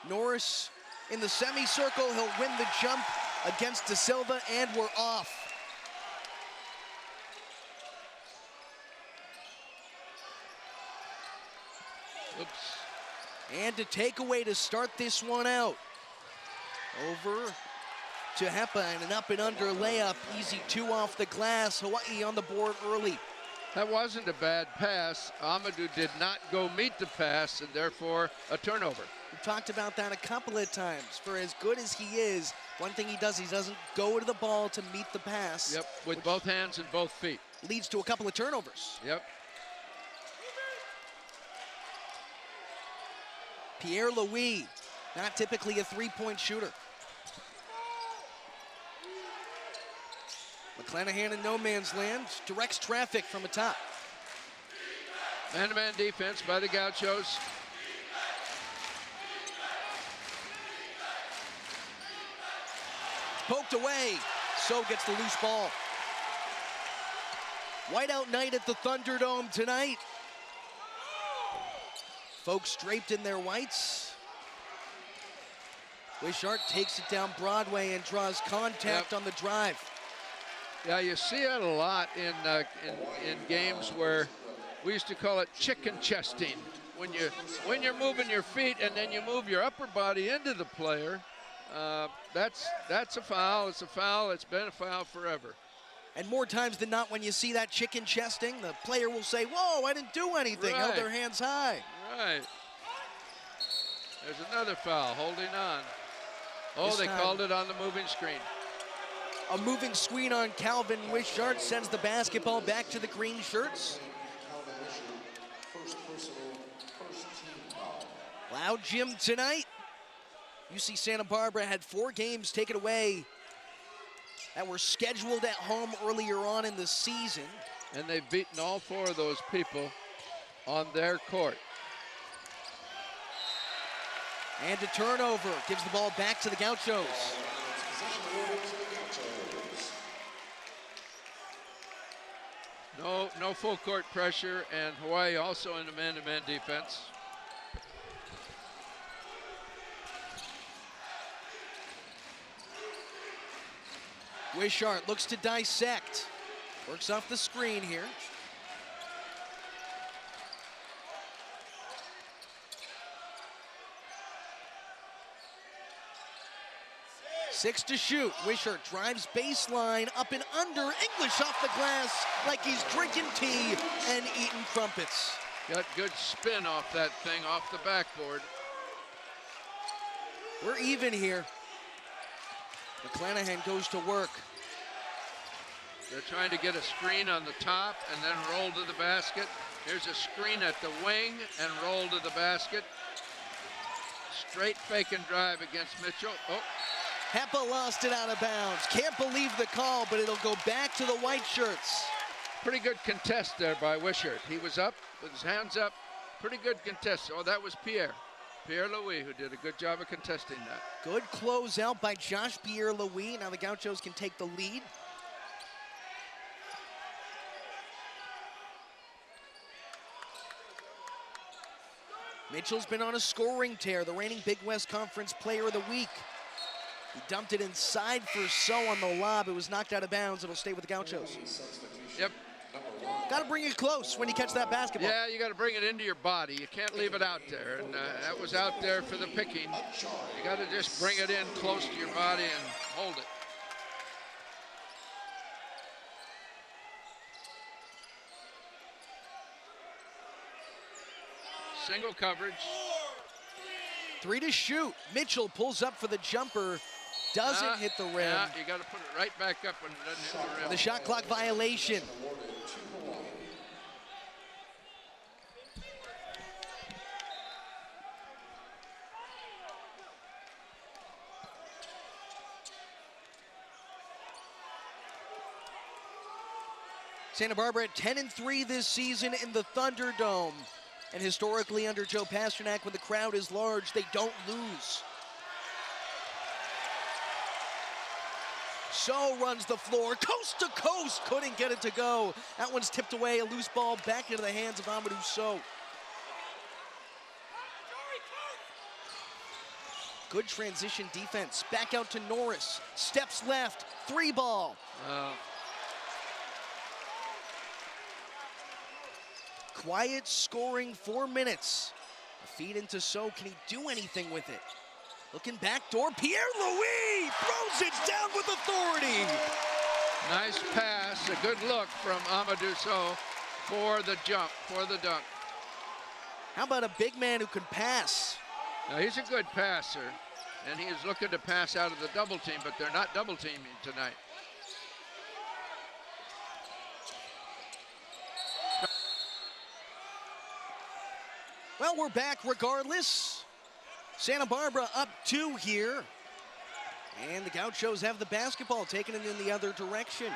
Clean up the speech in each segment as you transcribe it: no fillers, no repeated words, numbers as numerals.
Norris in the semicircle. He'll win the jump against De Silva, and we're off. Oops. And a takeaway to start this one out. Over to Hepa and an up and under layup. Easy 2 off the glass. Hawaii on the board early. That wasn't a bad pass. Amadou did not go meet the pass, and therefore a turnover. We've talked about that a couple of times. For as good as he is, one thing he doesn't go to the ball to meet the pass. Yep, with both hands and both feet. Leads to a couple of turnovers. Yep. Pierre Louis, not typically a three-point shooter. McClanahan in no man's land, directs traffic from the top. Man-to-man defense by the Gauchos. Poked away, So gets the loose ball. Whiteout night at the Thunderdome tonight. Folks draped in their whites. Wishart takes it down Broadway and draws contact on the drive. Yeah, you see it a lot in games where we used to call it chicken chesting. When you're moving your feet and then you move your upper body into the player, that's a foul. It's a foul. It's been a foul forever. And more times than not, when you see that chicken chesting, the player will say, "Whoa, I didn't do anything." Right. Held their hands high. Right. There's another foul, holding on. Oh, This they time, called it on the moving screen. A moving screen on Calvin Wishart sends the basketball back to the green shirts. Loud gym tonight. UC Santa Barbara had 4 games taken away that were scheduled at home earlier on in the season. And they've beaten all 4 of those people on their court. And a turnover gives the ball back to the Gauchos. No full court pressure, and Hawaii also in a man-to-man defense. Wishart looks to dissect. Works off the screen here. Six to shoot. Wishart drives baseline, up and under. English off the glass like he's drinking tea and eating crumpets. Got good spin off that thing, off the backboard. We're even here. McClanahan goes to work. They're trying to get a screen on the top and then roll to the basket. Here's a screen at the wing and roll to the basket. Straight fake and drive against Mitchell. Oh. Hepa lost it out of bounds. Can't believe the call, but it'll go back to the white shirts. Pretty good contest there by Wishart. He was up with his hands up. Pretty good contest. Oh, that was Pierre Louis, who did a good job of contesting that. Good closeout by Josh Pierre Louis. Now the Gauchos can take the lead. Mitchell's been on a scoring tear, the reigning Big West Conference Player of the Week. He dumped it inside for So on the lob. It was knocked out of bounds. It'll stay with the Gauchos. Yep. Got to bring it close when you catch that basketball. Yeah, you got to bring it into your body. You can't leave it out there. And that was out there for the picking. You got to just bring it in close to your body and hold it. Single coverage. 3 to shoot. Mitchell pulls up for the jumper. Doesn't hit the rim. Yeah, you got to put it right back up when it doesn't hit the rim. The shot clock violation. Santa Barbara at 10-3 this season in the Thunderdome. And historically under Joe Pasternak, when the crowd is large, they don't lose. So runs the floor, coast to coast, couldn't get it to go. That one's tipped away, a loose ball back into the hands of Amadou So. Good transition defense. Back out to Norris. Steps left. 3 ball. Quiet scoring 4 minutes. A feed into So. Can he do anything with it? Looking back door. Pierre-Louis throws it down with authority. Nice pass. A good look from Amadou So for the jump, for the dunk. How about a big man who can pass? Now, he's a good passer, and he is looking to pass out of the double team, but they're not double teaming tonight. Well, we're back regardless. Santa Barbara up 2 here. And the Gauchos have the basketball, taking it in the other direction.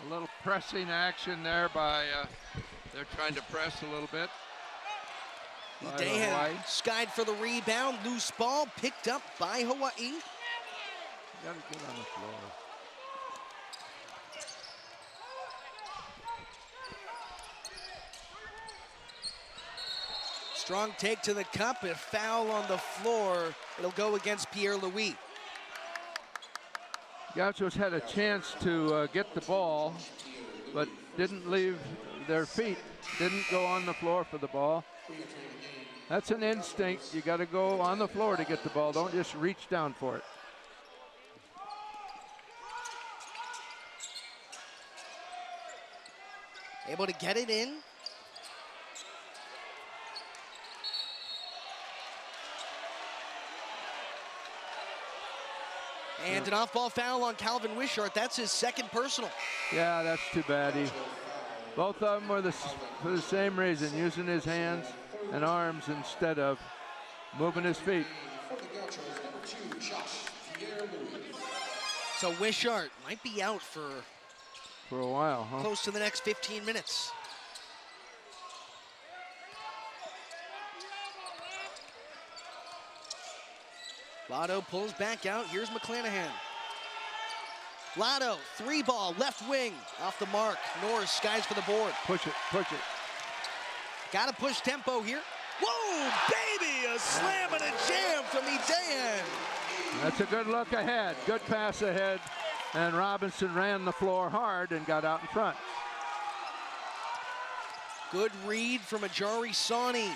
A little pressing action there by, they're trying to press a little bit. Dehan skied for the rebound. Loose ball picked up by Hawaii. You gotta get on the floor. Strong take to the cup. A foul on the floor. It'll go against Pierre-Louis. Gauchos had a chance to get the ball, but didn't leave their feet. Didn't go on the floor for the ball. That's an instinct. You got to go on the floor to get the ball. Don't just reach down for it. Able to get it in. And an off-ball foul on Calvin Wishart. That's his second personal. Yeah, that's too bad. Both of them were for the same reason, using his hands and arms instead of moving his feet. So Wishart might be out for a while, huh? Close to the next 15 minutes. Lotto pulls back out. Here's McClanahan. Lotto, 3 ball, left wing, off the mark. Norris skies for the board. Push it, push it. Got to push tempo here. Whoa, baby, a slam and a jam from Dehan. That's a good look ahead, good pass ahead. And Robinson ran the floor hard and got out in front. Good read from Ajari Sawney.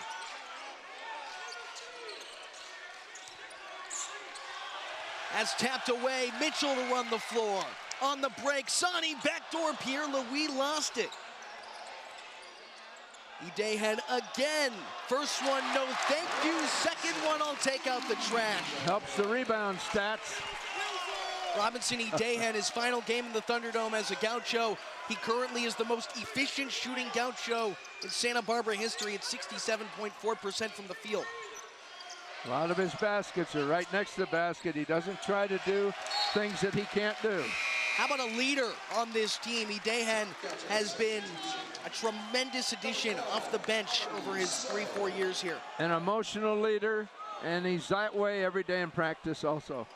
As tapped away, Mitchell to run the floor. On the break, Sawney backdoor, Pierre-Louis lost it. Dehan again. First one, no thank you. Second one, I'll take out the trash. Helps the rebound stats. Robinson Dehan, his final game in the Thunderdome as a Gaucho. He currently is the most efficient shooting Gaucho in Santa Barbara history at 67.4% from the field. A lot of his baskets are right next to the basket. He doesn't try to do things that he can't do. How about a leader on this team? Dehan has been a tremendous addition off the bench over his 3-4 years here. An emotional leader, and he's that way every day in practice also.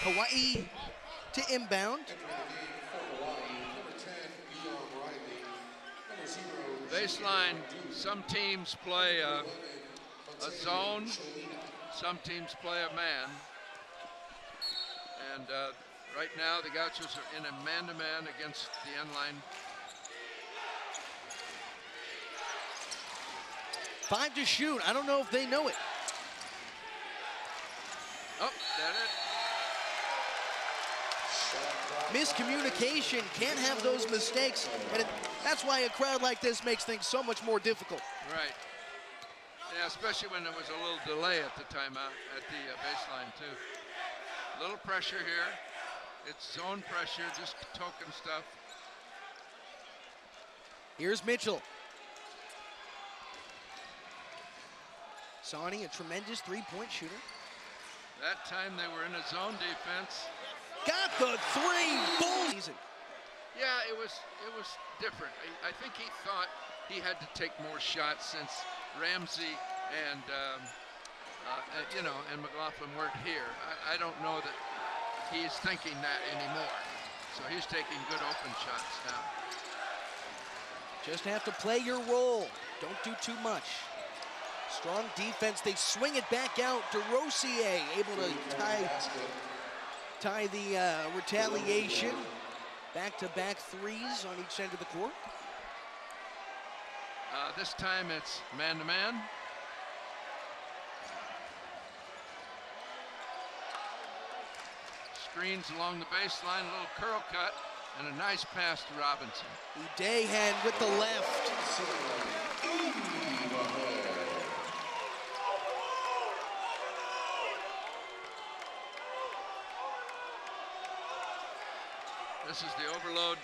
Hawaii to inbound. Baseline, some teams play a zone, some teams play a man. And right now the Gauchos are in a man-to-man against the end line. 5 to shoot. I don't know if they know it. Oh, that it. Miscommunication, can't have those mistakes, and that's why a crowd like this makes things so much more difficult. Right. Yeah, especially when there was a little delay at the timeout at the baseline too. A little pressure here. It's zone pressure, just token stuff. Here's Mitchell. Sawney, a tremendous 3-point shooter. That time they were in a zone defense. Got the 3, boom! Yeah, it was different. I think he thought he had to take more shots since Ramsey and and McLaughlin weren't here. I don't know that he's thinking that anymore. So he's taking good open shots now. Just have to play your role. Don't do too much. Strong defense. They swing it back out. DeRosier able to tie the retaliation. Back-to-back threes on each end of the court. This time it's man-to-man. Screens along the baseline, a little curl cut, and a nice pass to Robinson. Udehan with the left. This is the overload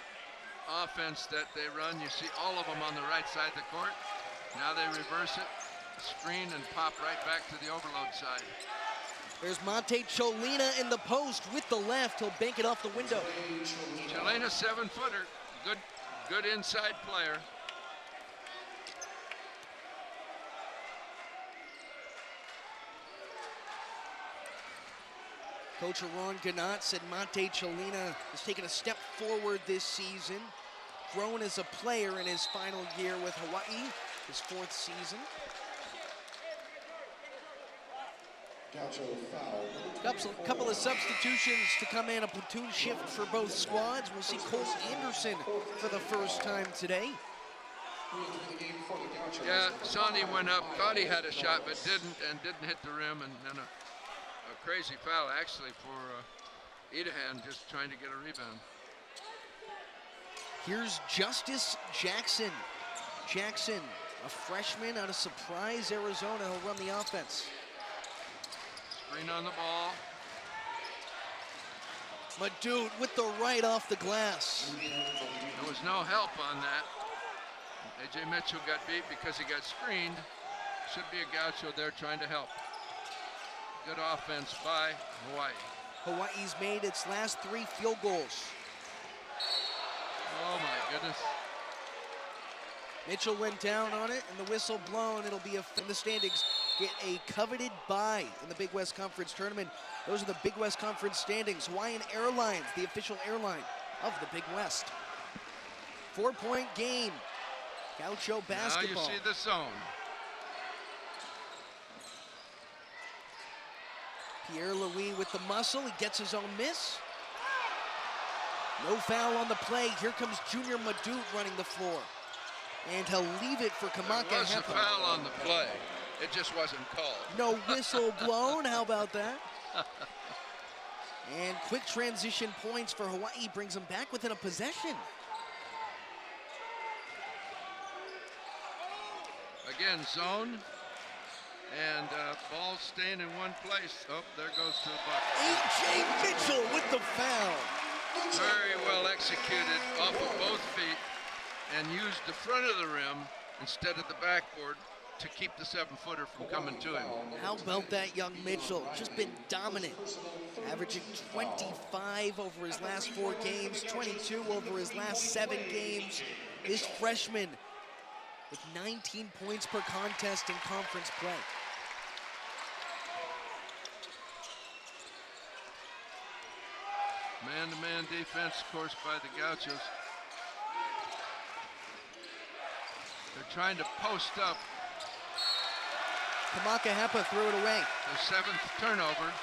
offense that they run. You see all of them on the right side of the court. Now they reverse it, screen, and pop right back to the overload side. There's Monte Cholina in the post with the left. He'll bank it off the window. Cholina, 7-footer, good inside player. Coach Ron Gannat said Monte Cholina has taken a step forward this season, grown as a player in his final year with Hawaii, his 4th season. Couple of substitutions to come in, a platoon shift for both squads. We'll see Cole Anderson for the first time today. Yeah, Sonny went up, thought he had a shot, but didn't hit the rim, and then a crazy foul actually for Edahan, just trying to get a rebound. Here's Justice Jackson. Jackson, a freshman out of Surprise, Arizona. He'll run the offense. Screen on the ball. Madut with the right off the glass. There was no help on that. A.J. Mitchell got beat because he got screened. Should be a Gaucho there trying to help. Good offense by Hawaii. Hawaii's made its last 3 field goals. Oh my goodness. Mitchell went down on it and the whistle blown. It'll be in the standings. Get a coveted bye in the Big West Conference tournament. Those are the Big West Conference standings. Hawaiian Airlines, the official airline of the Big West. 4-point game. Gaucho basketball. Now you see the zone. Pierre Louis with the muscle. He gets his own miss. No foul on the play. Here comes Junior Madut running the floor. And he'll leave it for Kamaka. There was a foul on the play. It just wasn't called. No whistle blown. How about that? And quick transition points for Hawaii brings them back within a possession. Again, zone. And ball staying in one place. Oh, there goes to the bucket. A.J. Mitchell with the foul. Very well executed off of both feet and used the front of the rim instead of the backboard to keep the 7-footer from coming to him. How about that young Mitchell? Just been dominant. Averaging 25 over his last 4 games, 22 over his last 7 games. This freshman with 19 points per contest in conference play. Man-to-man defense, of course, by the Gauchos. They're trying to post up. Kamaka Hepa threw it away. The 7th turnover.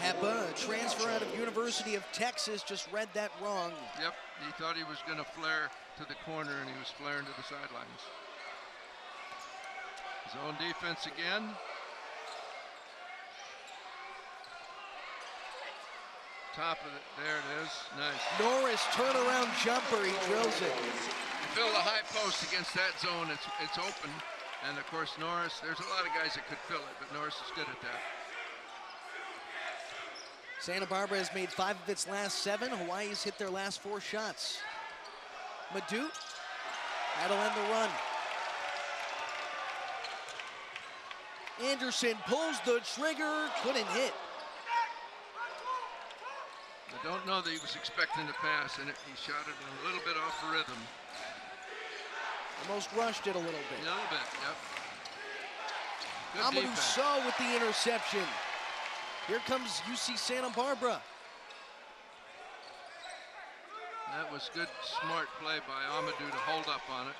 Hepa, a transfer out of University of Texas, just read that wrong. Yep, he thought he was going to flare to the corner, and he was flaring to the sidelines. Zone defense again. Top of it, there it is, nice. Norris, turnaround jumper, he drills it. You fill the high post against that zone, it's open. And of course Norris, there's a lot of guys that could fill it, but Norris is good at that. Santa Barbara has made 5 of its last 7. Hawaii's hit their last 4 shots. Madut, that'll end the run. Anderson pulls the trigger, couldn't hit. I don't know that he was expecting to pass, and he shot it a little bit off the rhythm. Almost rushed it a little bit. A little bit, yep. Good Amadou defense. Sow with the interception. Here comes UC Santa Barbara. That was good, smart play by Amadou to hold up on it.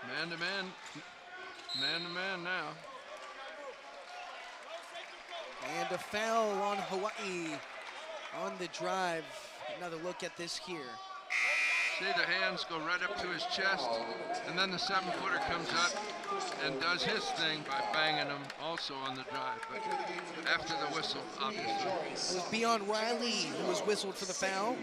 Man to man. Man to man now. And a foul on Hawaii on the drive. Another look at this here. See, the hands go right up to his chest, and then the 7-footer comes up and does his thing by banging him also on the drive, but after the whistle, obviously. It was Beyond Riley who was whistled for the foul.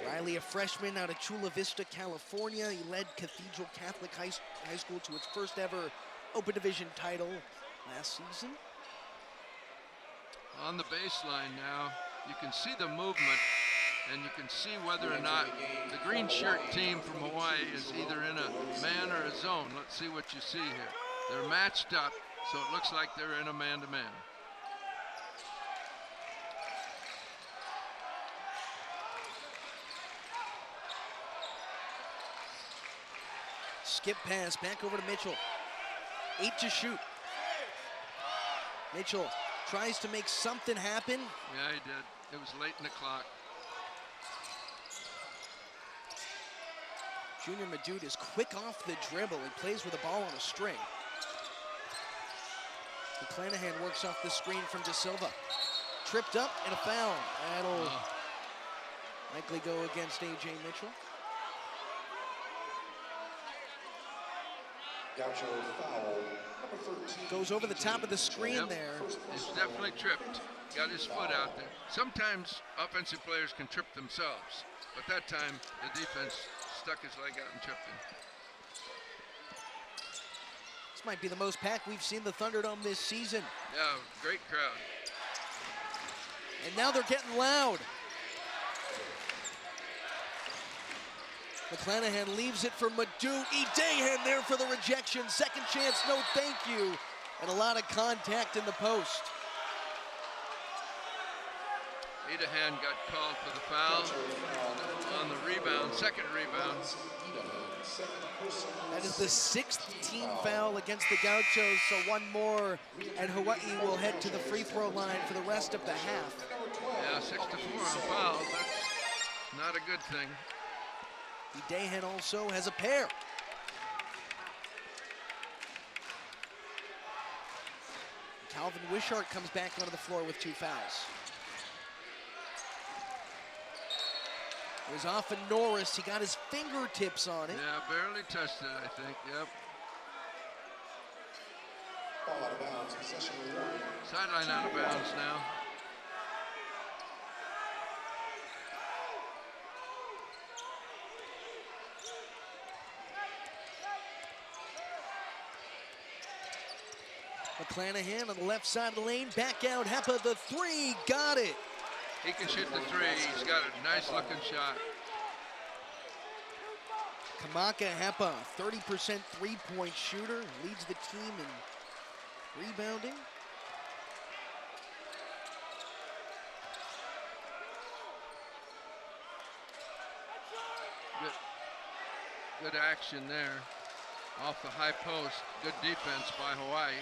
Riley, a freshman out of Chula Vista, California. He led Cathedral Catholic High School to its first ever Open Division title last season. On the baseline now, you can see the movement, and you can see whether or not the green shirt team from Hawaii is either in a man or a zone. Let's see what you see here. They're matched up, so it looks like they're in a man-to-man. Skip pass back over to Mitchell. 8 to shoot. Mitchell tries to make something happen. Yeah, he did. It was late in the clock. Junior Madud is quick off the dribble. He plays with the ball on a string. McClanahan works off the screen from De Silva. Tripped up and a foul. That'll likely go against A.J. Mitchell. Gaucho foul, number 13. Goes over the top of the screen there. He's definitely tripped. Got his foot out there. Sometimes offensive players can trip themselves, but that time the defense stuck his leg out and tripped him. This might be the most packed we've seen the Thunderdome this season. Yeah, great crowd. And now they're getting loud. McClanahan leaves it for Madud. Edahan there for the rejection. Second chance, no thank you. And a lot of contact in the post. Edahan got called for the foul on the rebound, second rebound. That is the 6th team foul against the Gauchos, so one more, and Hawaii will head to the free throw line for the rest of the half. Yeah, 6 to 4 on fouls. That's not a good thing. Edahan also has a pair. Calvin Wishart comes back onto the floor with 2 fouls. It was off of Norris. He got his fingertips on it. Yeah, barely touched it, I think. Yep. Ball out of bounds, possession rewarded. Sideline out of bounds now. McClanahan on the left side of the lane. Back out. Hepa, the 3. Got it. He can shoot the 3. He's got a nice looking shot. Kamaka Hepa, 30% three-point shooter, leads the team in rebounding. Good action there. Off the high post. Good defense by Hawaii.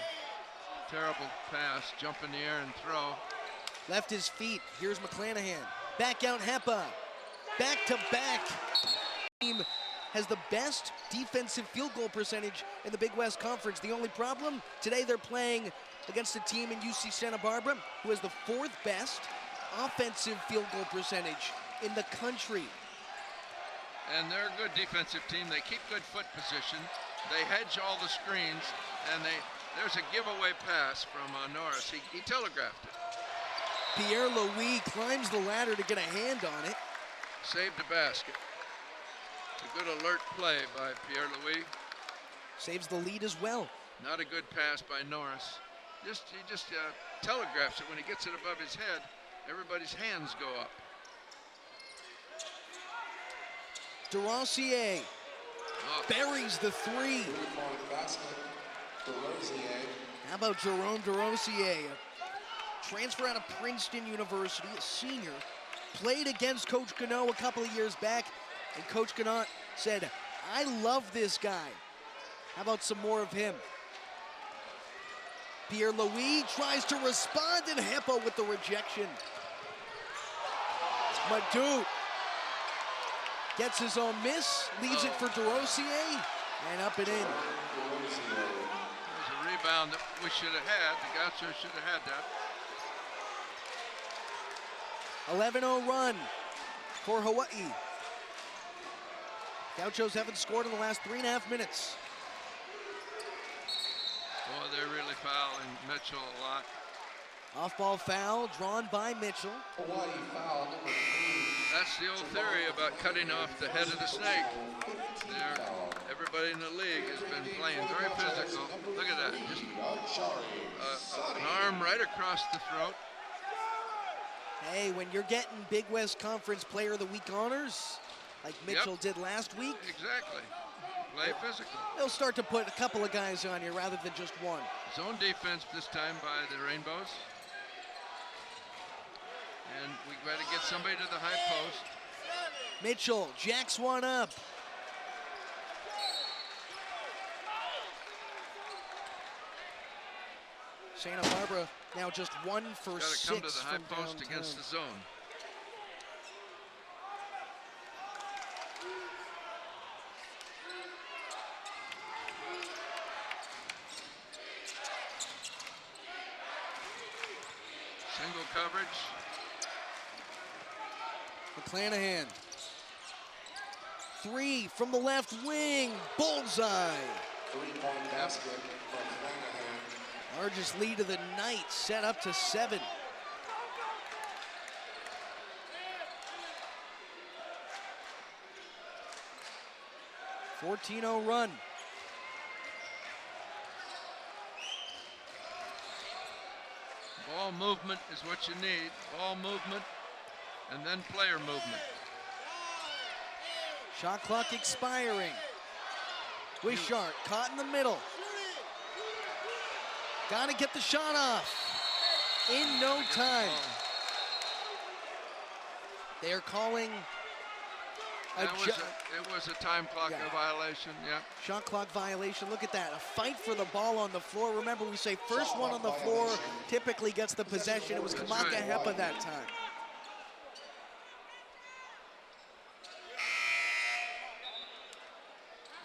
Terrible pass. Jump in the air and throw. Left his feet. Here's McClanahan. Back out Hepa. Back to back. Team has the best defensive field goal percentage in the Big West Conference. The only problem, today they're playing against a team in UC Santa Barbara who has the 4th best offensive field goal percentage in the country. And they're a good defensive team. They keep good foot position. They hedge all the screens, and there's a giveaway pass from Norris. He telegraphed it. Pierre Louis climbs the ladder to get a hand on it. Saved the basket. A good alert play by Pierre Louis. Saves the lead as well. Not a good pass by Norris. He just telegraphs it. When he gets it above his head, everybody's hands go up. DeRossier buries the 3. How about Jerome DeRossier? Transfer out of Princeton University, a senior. Played against Coach Gannot a couple of years back, and Coach Gannot said, I love this guy. How about some more of him? Pierre-Louis tries to respond, and Hepa with the rejection. Madut gets his own miss, leaves it for DeRosier, and up and in. There's a rebound that we should have had. The Gauchos should have had that. 11-0 run for Hawaii. Gauchos haven't scored in the last 3.5 minutes. Boy, they're really fouling Mitchell a lot. Off-ball foul drawn by Mitchell. Hawaii foul number 3. That's the old theory about cutting off the head of the snake. Everybody in the league has been playing very physical. Look at that, just an arm right across the throat. Hey, when you're getting Big West Conference Player of the Week honors, like Mitchell did last week, Exactly. Play physical. they'll start to put a couple of guys on you rather than just one. Zone defense this time by the Rainbows. And we got to get somebody to the high post. Mitchell jacks one up. Santa Barbara now just 1 for Got to 6 come to the high from post downtown. against the zone. Single coverage. McClanahan. 3 from the left wing. Bullseye. 3-point basket from Flanagan. Largest lead of the night, set up to 7. A 14-0 run. Ball movement is what you need. Ball movement and then player movement. Shot clock expiring. Wishart caught in the middle. Gotta get the shot off. In no time. They are calling a It was a time clock violation, yeah. shot clock violation. Look at that, a fight for the ball on the floor. Remember, we say first one on the floor typically gets the possession. It was Kamaka Hepa that time.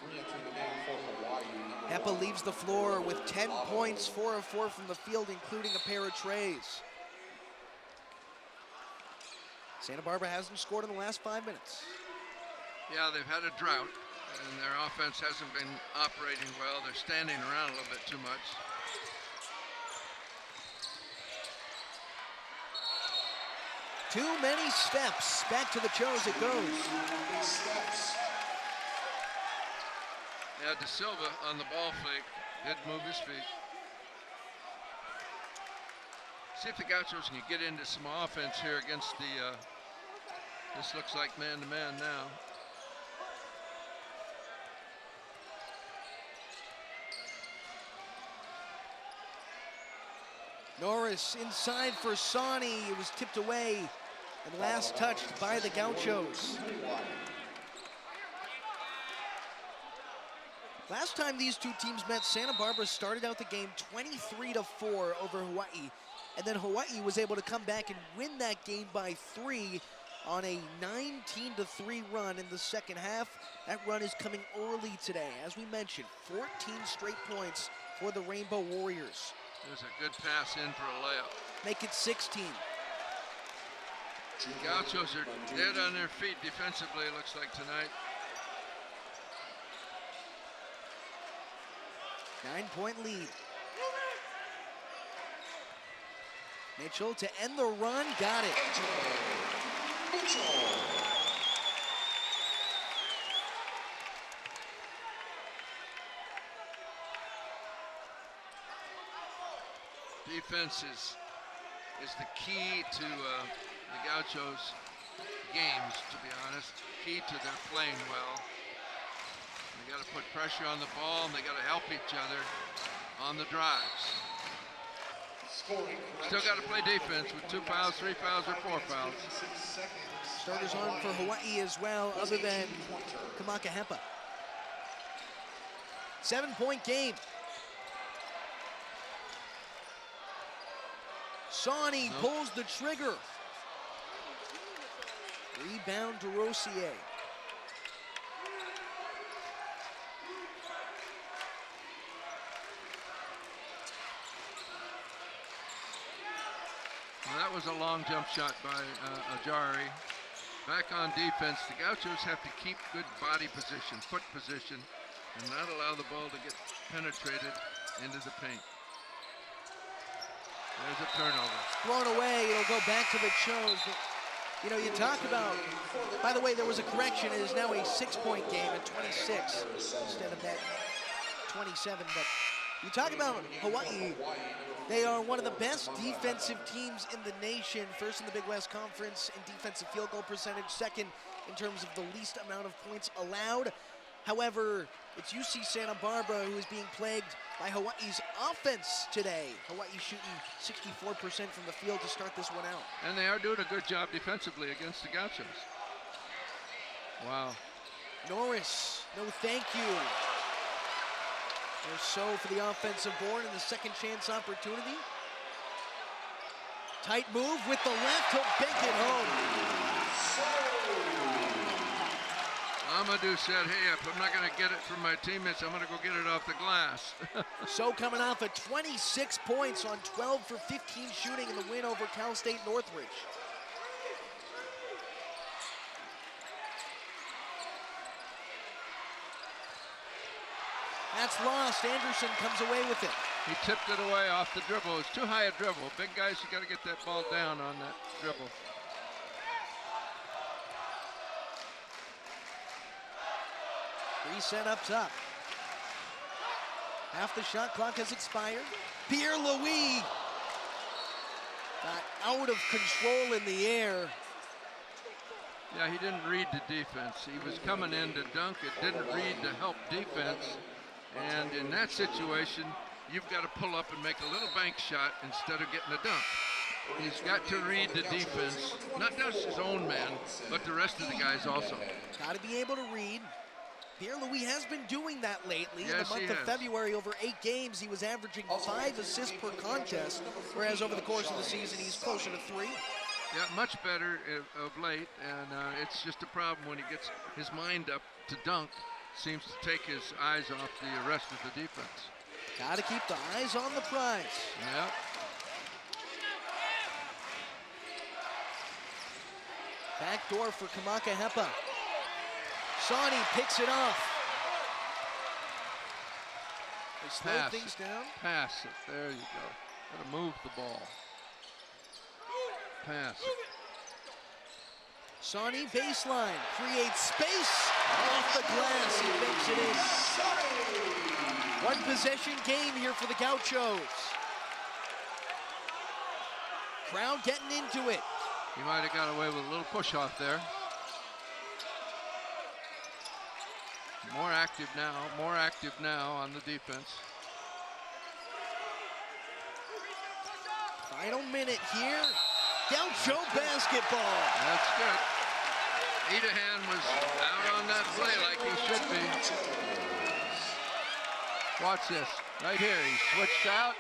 Re-entering the game for Hawaii. Hepa leaves the floor with 10 points, 4 of 4 from the field, including a pair of trays. Santa Barbara hasn't scored in the last 5 minutes. Yeah, they've had a drought, and their offense hasn't been operating well. They're standing around a little bit too much. Too many steps. Back to the Chos it goes. Yeah, De Silva on the ball fake did move his feet. See if the Gauchos can get into some offense here against the, this looks like man-to-man now. Norris inside for Sawney. It was tipped away and last touched by the Gauchos. Last time these two teams met, Santa Barbara started out the game 23-4 over Hawaii, and then Hawaii was able to come back and win that game by 3 on a 19-3 run in the second half. That run is coming early today. As we mentioned, 14 straight points for the Rainbow Warriors. There's a good pass in for a layup. Make it 16. The Gauchos are dead on their feet defensively, it looks like tonight. 9-point lead. Mitchell to end the run, got it. Defense is the key to the Gauchos games, to be honest. Key to their playing well. They got to put pressure on the ball, and they got to help each other on the drives. Still got to play defense with 2 fouls, 3 fouls, or 4 fouls. Starters on for Hawaii as well, other than Kamaka Hepa. 7-point game. Sawney pulls the trigger. Rebound to Rossier. Well, that was a long jump shot by Ajari. Back on defense, the Gauchos have to keep good body position, foot position, and not allow the ball to get penetrated into the paint. There's a turnover. Thrown away, it'll go back to the Chos. But, you know, you talk about, by the way, there was a correction. It is now a 6-point game at 26 instead of that 27. But you talk about Hawaii. They are one of the best defensive teams in the nation. First in the Big West Conference in defensive field goal percentage. Second in terms of the least amount of points allowed. However, it's UC Santa Barbara who is being plagued by Hawaii's offense today. Hawaii shooting 64% from the field to start this one out. And they are doing a good job defensively against the Gauchos. Wow. Norris, no thank you. There's So for the offensive board and the second chance opportunity. Tight move with the left, he'll bank it home. Amadou said, hey, if I'm not going to get it from my teammates, I'm going to go get it off the glass. So coming off of 26 points on 12 for 15 shooting in the win over Cal State Northridge. That's lost. Anderson comes away with it. He tipped it away off the dribble. It's too high a dribble. Big guys, you got to get that ball down on that dribble. Reset up top. Half the shot clock has expired. Pierre-Louis got out of control in the air. Yeah, he didn't read the defense. He was coming in to dunk it, didn't read to help defense. And in that situation, you've got to pull up and make a little bank shot instead of getting a dunk. He's got to read the defense, not just his own man, but the rest of the guys also. Got to be able to read. Pierre-Louis has been doing that lately. Yes, in the month of has. February, over 8 games, he was averaging 5 assists per contest, whereas over the course of the season, he's closer to 3. Yeah, much better of late, and it's just a problem when he gets his mind up to dunk. Seems to take his eyes off the rest of the defense. Got to keep the eyes on the prize. Yeah. Back door for Kamaka Hepa. Sawney picks it off. They slow Pass things down. Pass it. There you go. Got to move the ball. Pass it. Sawney baseline, creates space off the glass, he makes it in. One possession game here for the Gauchos. Crowd getting into it. He might have got away with a little push off there. More active now on the defense. Final minute here. Gaucho basketball. That's good. Edahan was out on that play like he should be. Watch this. Right here. He switched out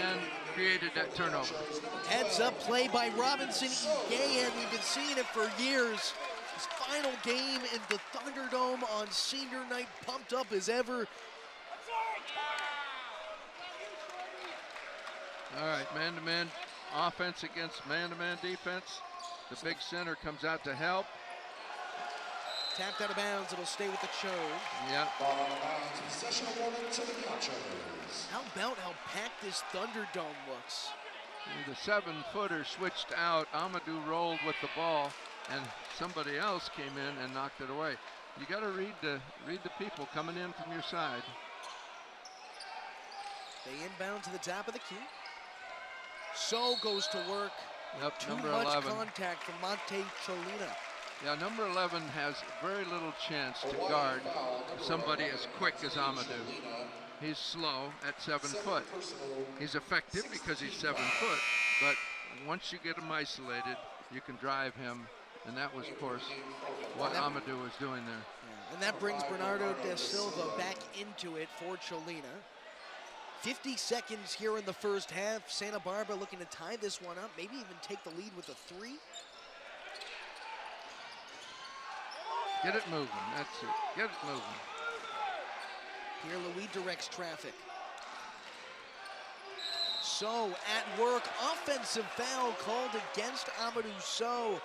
and created that turnover. Heads up play by Robinson Egayan. We've been seeing it for years. His final game in the Thunderdome on senior night, pumped up as ever. All right, man-to-man offense against man-to-man defense. The big center comes out to help. Tapped out of bounds, it'll stay with the Chos. Yeah. How about how packed this Thunderdome looks? The 7-footer switched out. Amadou rolled with the ball, and somebody else came in and knocked it away. You got to read the people coming in from your side. They inbound to the top of the key. So goes to work. Yep, Too number much 11. contact from Monte Cholina. Yeah, number 11 has very little chance to guard somebody as quick as Amadou. He's slow at 7 foot. He's effective because he's 7 foot, but once you get him isolated, you can drive him, and that was, of course, what Amadou was doing there. Yeah, and that brings Bernardo da Silva back into it for Cholina. 50 seconds here in the first half. Santa Barbara looking to tie this one up, maybe even take the lead with a 3. Get it moving, that's it. Get it moving. Pierre-Louis directs traffic. So at work, offensive foul called against Amadou So.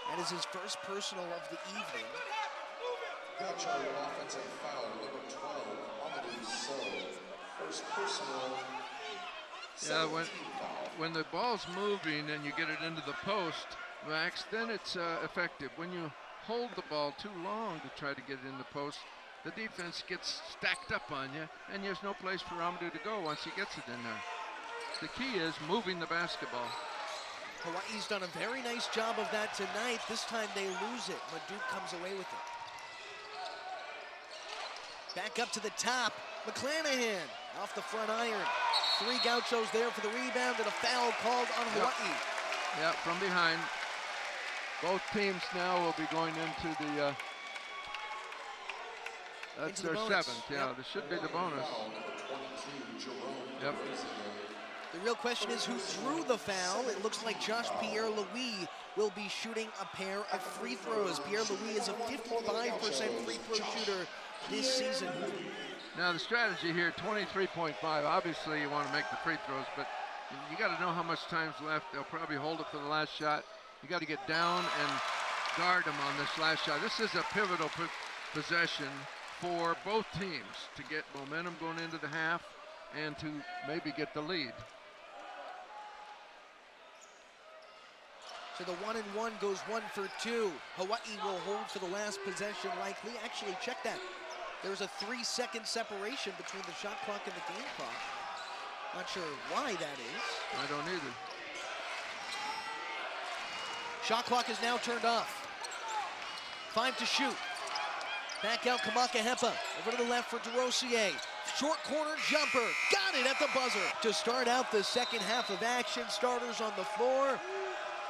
That is his first personal of the evening. Gaucho offensive foul, number 12, Amadou So. First personal. Yeah, when the ball's moving and you get it into the post, Max, then it's effective. When you hold the ball too long to try to get it in the post, the defense gets stacked up on you, and there's no place for Amadou to go once he gets it in there. The key is moving the basketball. Hawaii's done a very nice job of that tonight. This time they lose it. Madout comes away with it. Back up to the top. McClanahan off the front iron. 3 Gauchos there for the rebound and a foul called on Hawaii. Yeah, from behind. Both teams now will be going into the that's Into the their bonus. 7th. Yeah, Yep. this should be the bonus. Yep. The real question is who drew the foul. It looks like Josh Pierre-Louis will be shooting a pair of free throws. Pierre-Louis is a 55% free throw shooter this season. Now the strategy here, 23.5. Obviously you want to make the free throws, but you got to know how much time's left. They'll probably hold it for the last shot. You got to get down and guard them on this last shot. This is a pivotal possession for both teams to get momentum going into the half and to maybe get the lead. So the 1-and-1 goes 1 for 2. Hawaii will hold for the last possession likely. Actually, check that. There's a 3-second separation between the shot clock and the game clock. Not sure why that is. I don't either. Shot clock is now turned off. 5 to shoot. Back out Kamaka Hepa. Over to the left for DeRosier. Short corner jumper. Got it at the buzzer. To start out the second half of action, starters on the floor.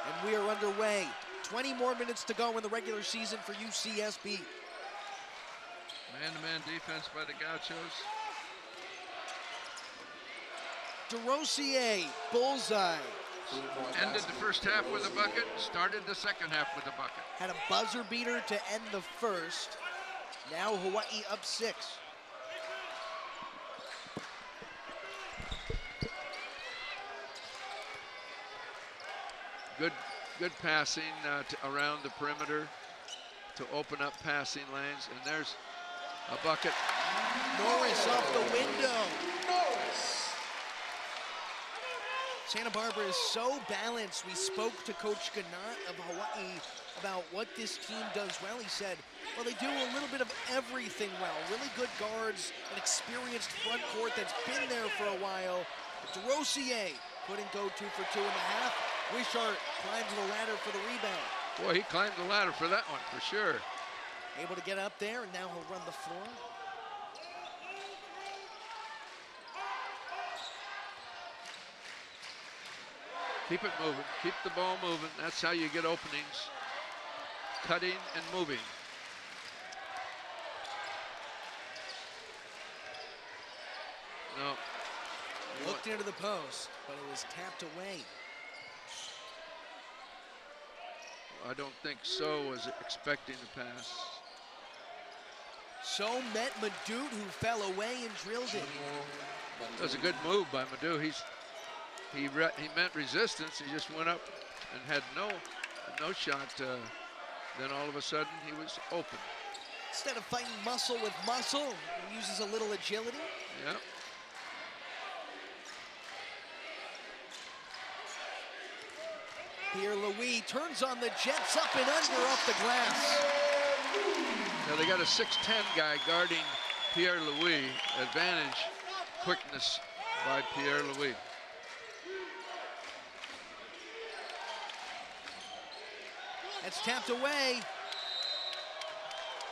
And we are underway. 20 more minutes to go in the regular season for UCSB. Man-to-man defense by the Gauchos. DeRosier, bullseye. Ended the first half with a bucket, started the second half with a bucket. Had a buzzer beater to end the first. Now Hawaii up 6. Good passing around the perimeter to open up passing lanes, and there's a bucket. Norris off the window. Norris. Santa Barbara is so balanced. We spoke to Coach Ganat of Hawaii about what this team does well. He said, well, they do a little bit of everything well. Really good guards, an experienced front court that's been there for a while. DeRosier couldn't go 2 for 2 in the half. Wishart climbs the ladder for the rebound. Boy, he climbed the ladder for that one, for sure. Able to get up there, and now he'll run the floor. Keep it moving, keep the ball moving. That's how you get openings. Cutting and moving. No. Looked into the post, but it was tapped away. I don't think So was expecting the pass. So met Madout, who fell away and drilled it. That was a good move by Madout. He meant resistance. He just went up and had no shot. Then all of a sudden he was open. Instead of fighting muscle with muscle, he uses a little agility. Yep. Pierre-Louis turns on the Jets, up and under off the glass. Now they got a 6'10" guy guarding Pierre-Louis. Advantage quickness by Pierre-Louis. That's tapped away.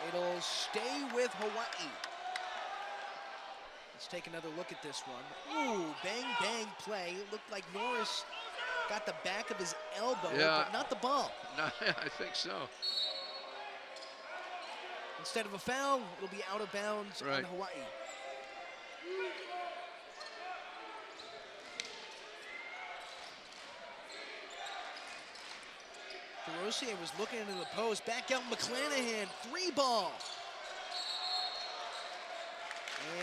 It'll stay with Hawaii. Let's take another look at this one. Ooh, bang, bang play. It looked like Norris got the back of his elbow, but not the ball. No, I think so. Instead of a foul, it'll be out of bounds on Hawaii. Rosier was looking into the post. Back out McClanahan, 3-ball.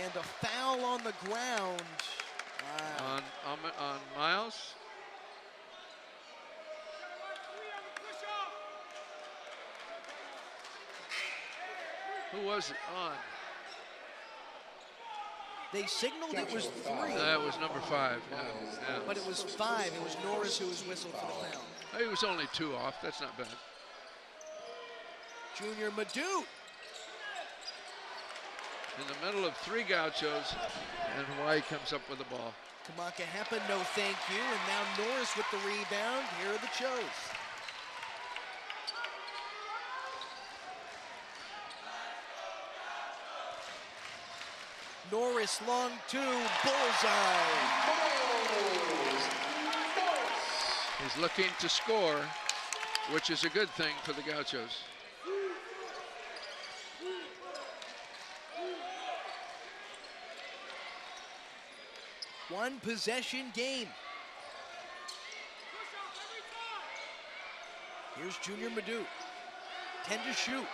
And a foul on the ground. Wow. On Miles. Who was it on? They signaled it was 3. That was number 5. Yeah. But it was 5. It was Norris who was whistled for the foul. He was only 2 off. That's not bad. Junior Madut. In the middle of 3 Gauchos, and Hawaii comes up with the ball. Kamaka Hepa, no thank you. And now Norris with the rebound. Here are the Chos. Norris, long 2, bullseye. He's looking to score, which is a good thing for the Gauchos. One possession game. Here's Junior Madut. 10 to shoot.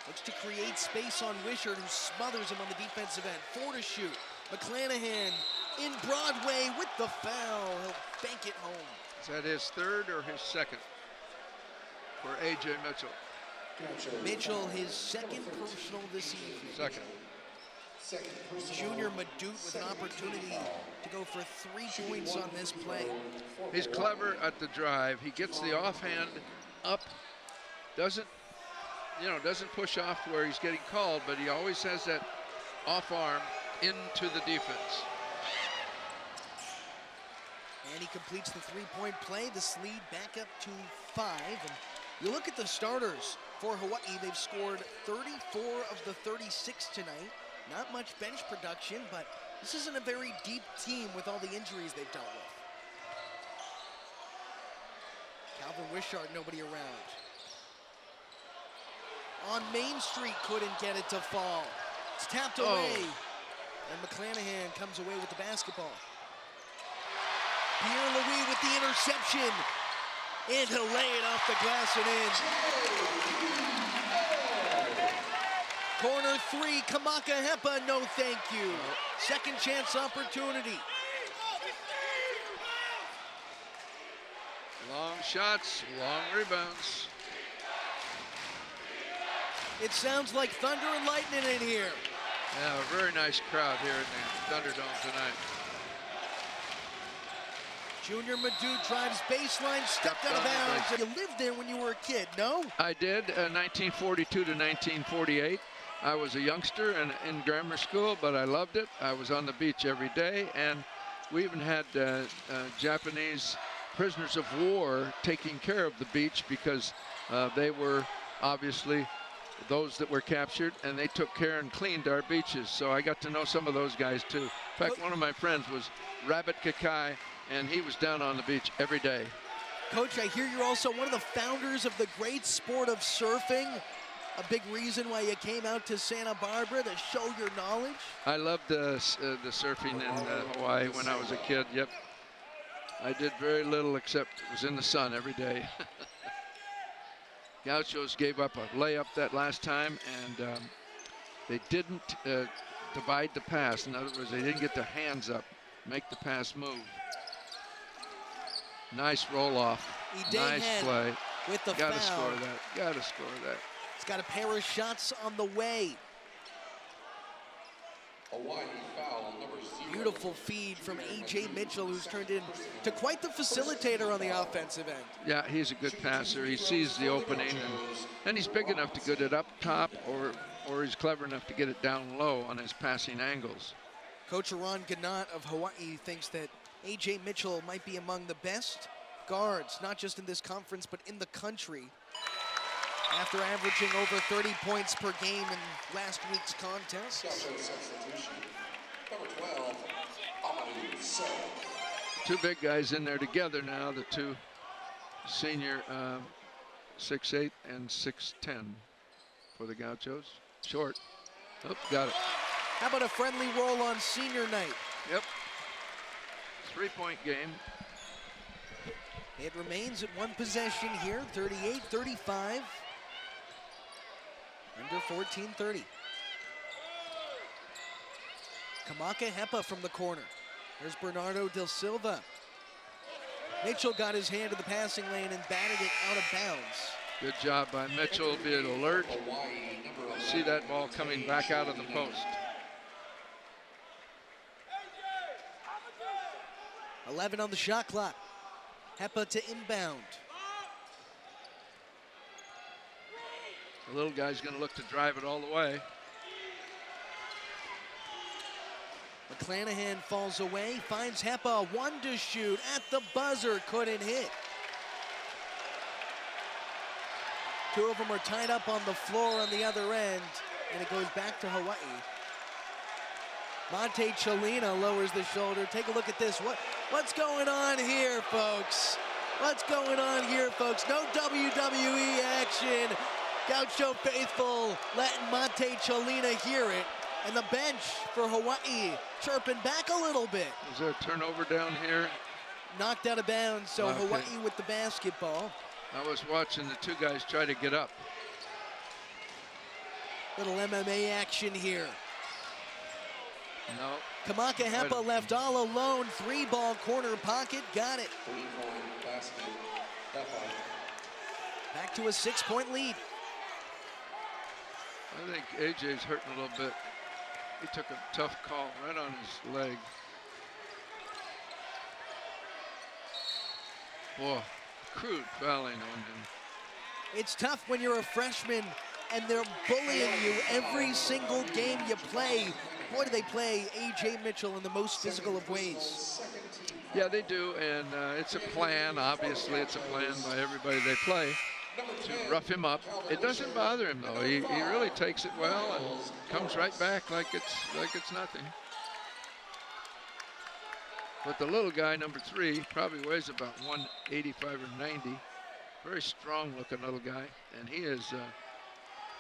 Looks to create space on Wishart, who smothers him on the defensive end. 4 to shoot. McClanahan in Broadway with the foul. He'll bank it home. Is that his 3rd or his 2nd for A.J. Mitchell? Mitchell, his 2nd personal this evening. 2nd. Junior Madut with an opportunity to go for 3 points on this play. He's clever at the drive. He gets the offhand up, doesn't push off where he's getting called, but he always has that off arm into the defense. And he completes the 3-point play. This lead back up to 5. And you look at the starters for Hawaii. They've scored 34 of the 36 tonight. Not much bench production, but this isn't a very deep team with all the injuries they've dealt with. Calvin Wishart, nobody around. On Main Street, couldn't get it to fall. It's tapped away. And McClanahan comes away with the basketball. Pierre-Louis with the interception. And he'll lay it off the glass and in. Corner 3, Kamaka Hepa, no thank you. Second chance opportunity. Long shots, long rebounds. It sounds like thunder and lightning in here. Yeah, a very nice crowd here in the Thunderdome tonight. Junior Madut drives baseline, stepped out of bounds. You lived there when you were a kid, no? I did, 1942 to 1948. I was a youngster and in grammar school, but I loved it. I was on the beach every day, and we even had Japanese prisoners of war taking care of the beach because they were obviously those that were captured, and they took care and cleaned our beaches. So I got to know some of those guys too. In fact, one of my friends was Rabbit Kakai, and he was down on the beach every day. Coach, I hear you're also one of the founders of the great sport of surfing. A big reason why you came out to Santa Barbara to show your knowledge? I loved the surfing in Hawaii when I was a kid, yep. I did very little except it was in the sun every day. Gauchos gave up a layup that last time, and they didn't divide the pass. In other words, they didn't get their hands up, make the pass move. Nice roll off. Nice play. With the Gotta foul. score that. Gotta score that. He's got a pair of shots on the way. Hawaii foul number 0. Beautiful feed from A.J. Mitchell, who's turned into quite the facilitator on the offensive end. Yeah, he's a good passer. He sees the opening, and he's big enough to get it up top, or he's clever enough to get it down low on his passing angles. Coach Ron Gannat of Hawaii thinks that A.J. Mitchell might be among the best guards, not just in this conference, but in the country, after averaging over 30 points per game in last week's contest. Substitution. Number 12, Amadou Sow. Two big guys in there together now, the two senior 6'8" and 6'10" for the Gauchos. Short. Oh, got it. How about a friendly roll on senior night? Yep. 3-point game. It remains at one possession here, 38-35. Under 14:30. Kamaka Hepa from the corner. There's Bernardo Del Silva. Mitchell got his hand in the passing lane and batted it out of bounds. Good job by Mitchell, be alert. See that ball coming back out of the post. 11 on the shot clock. Hepa to inbound. The little guy's going to look to drive it all the way. McClanahan falls away, finds Hepa, one to shoot at the buzzer, couldn't hit. Two of them are tied up on the floor on the other end, and it goes back to Hawaii. Monte Cholina lowers the shoulder. Take a look at this. What's going on here, folks? What's going on here, folks? No WWE action. Gaucho faithful letting Monte Cholina hear it. And the bench for Hawaii chirping back a little bit. Is there a turnover down here? Knocked out of bounds, so Okay. Hawaii with the basketball. I was watching the two guys try to get up. Little MMA action here. No. Kamaka Hepa left all alone. 3-ball corner pocket, got it. 3-point basket. Hepa. Back to a 6-point lead. I think AJ's hurting a little bit. He took a tough call right on his leg. Boy, crude fouling on him. It's tough when you're a freshman and they're bullying you every single game you play. Boy, do they play A.J. Mitchell in the most physical of ways. Yeah, they do, and it's a plan. Obviously, it's a plan by everybody they play to rough him up. It doesn't bother him though. He really takes it well and comes right back like it's nothing. But the little guy, number 3, probably weighs about 185 or 90. Very strong-looking little guy, and he is.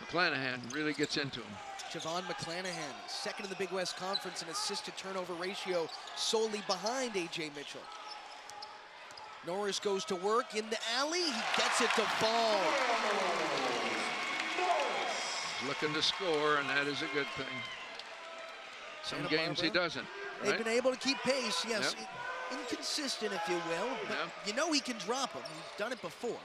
McClanahan really gets into him. Javon McClanahan, second in the Big West Conference in assist-to-turnover ratio, solely behind A.J. Mitchell. Norris goes to work in the alley. He gets it to fall. He's looking to score, and that is a good thing. Some Santa games Barbara, he doesn't. They've Right? been able to keep pace, yes. Yep. Inconsistent, if you will, but Yep. you know he can drop them. He's done it before.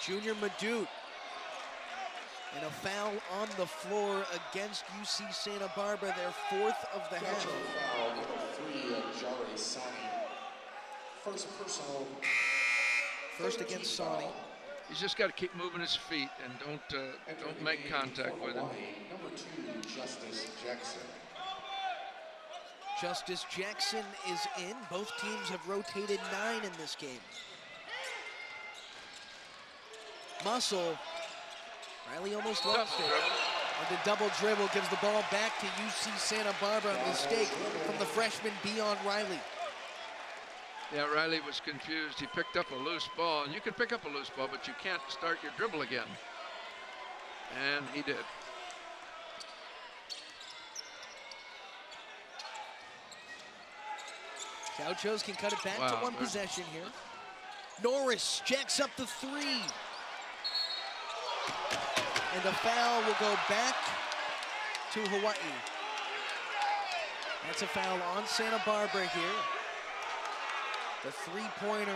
Junior Madut. And a foul on the floor against UC Santa Barbara, their 4th of the half. Foul number 3, Jare Sani. First personal. First against Sani. He's just got to keep moving his feet and don't make contact with him. Number 2, Justice Jackson. Justice Jackson is in. Both teams have rotated 9 in this game. Muscle. Riley almost lost it. And the double dribble gives the ball back to UC Santa Barbara. A mistake from the freshman Beon Riley. Yeah, Riley was confused. He picked up a loose ball, and you can pick up a loose ball, but you can't start your dribble again. And he did. Gauchos can cut it back to Wow, one possession here. Norris jacks up the 3. And the foul will go back to Hawaii. That's a foul on Santa Barbara here. The 3-pointer.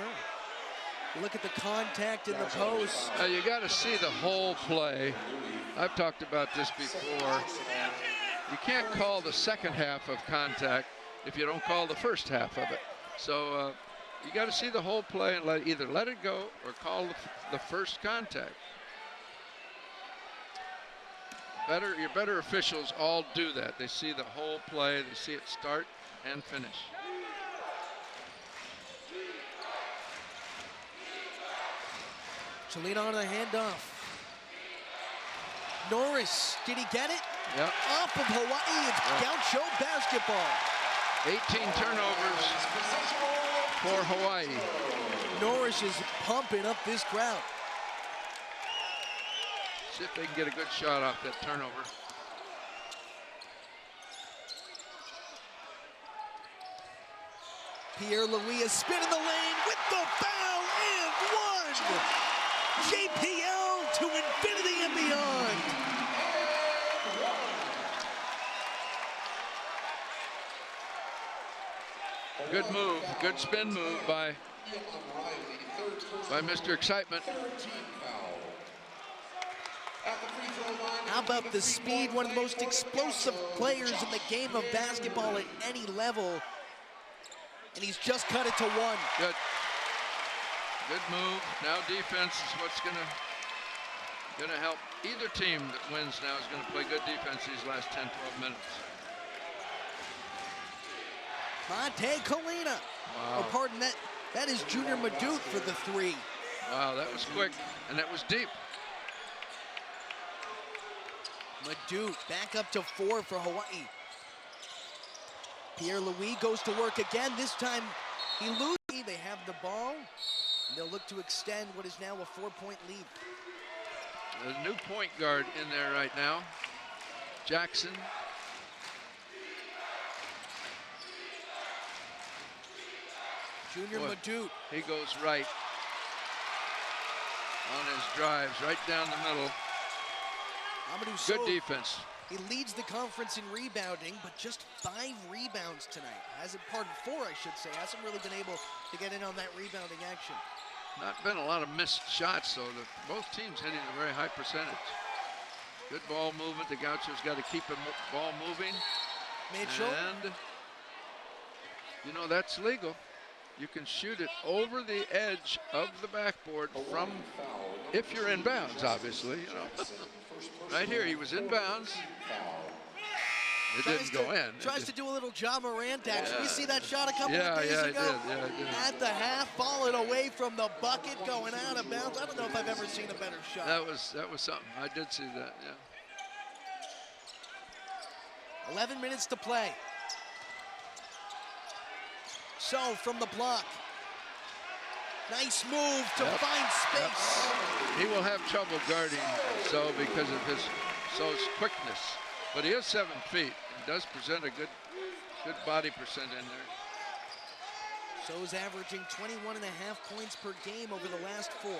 You look at the contact in the post. You got to see the whole play. I've talked about this before. You can't call the second half of contact if you don't call the first half of it. So you got to see the whole play and either let it go or call the first contact. Your better officials all do that. They see the whole play, they see it start and finish. Cholina on the handoff. Norris, did he get it? Yep. Off of Hawaii, it's Gaucho basketball. 18 turnovers for Hawaii. Norris is pumping up this crowd. See if they can get a good shot off that turnover. Pierre Louis is spinning the lane with the foul and one. JPL to infinity and beyond. Good move, good spin move by Mr. Excitement. How about the speed? One of the most explosive players in the game of basketball at any level. And he's just cut it to one. Good. Good move. Now defense is what's gonna help. Either team that wins now is gonna play good defense these last 10, 12 minutes. Monte Colina. Wow. Oh, pardon, that is Junior Madut for the three. Wow, that was quick, and that was deep. Madut back up to 4 for Hawaii. Pierre Louis goes to work again. This time he loses. They have the ball. And they'll look to extend what is now a 4-point lead. A new point guard in there right now. Jackson. Junior Madut. He goes right on his drives, right down the middle. Good defense. He leads the conference in rebounding, but just 5 rebounds tonight. Hasn't, pardon, 4, I should say. Hasn't really been able to get in on that rebounding action. Not been a lot of missed shots, though. Both teams hitting a very high percentage. Good ball movement. The Gauchos got to keep the ball moving. Mitchell. And, you know, that's legal. You can shoot it over the edge of the backboard from, if you're in bounds, obviously, you know. Right here, he was in bounds. It didn't go in. Tries to do a little Ja Morant action. You see that shot a couple of days ago? Yeah, I did. At the half, falling away from the bucket, going out of bounds. I don't know if I've ever seen a better shot. That was something. I did see that, yeah. 11 minutes to play. So, from the block. Nice move to find space. He will have trouble guarding So because of his So's quickness. But he is 7 feet and does present a good body percent in there. So's averaging 21.5 points per game over the last 4.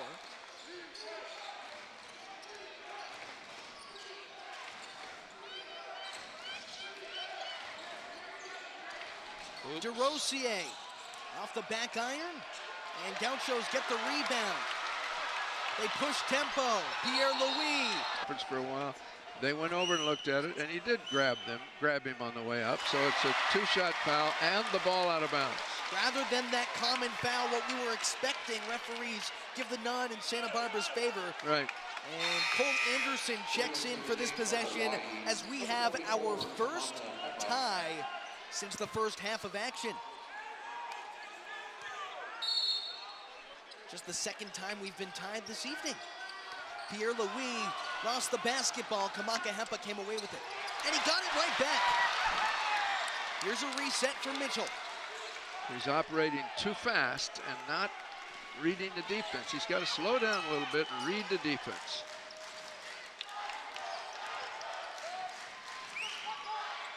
DeRosier off the back iron, and Gauchos get the rebound. They push tempo. Pierre Louis. For a while, they went over and looked at it, and he did grab him on the way up. So it's a 2-shot foul and the ball out of bounds. Rather than that common foul, what we were expecting, referees give the nod in Santa Barbara's favor. Right. And Cole Anderson checks in for this possession as we have our first tie since the first half of action. Just the second time we've been tied this evening. Pierre Louis lost the basketball. Kamaka Hepa came away with it. And he got it right back. Here's a reset for Mitchell. He's operating too fast and not reading the defense. He's got to slow down a little bit and read the defense.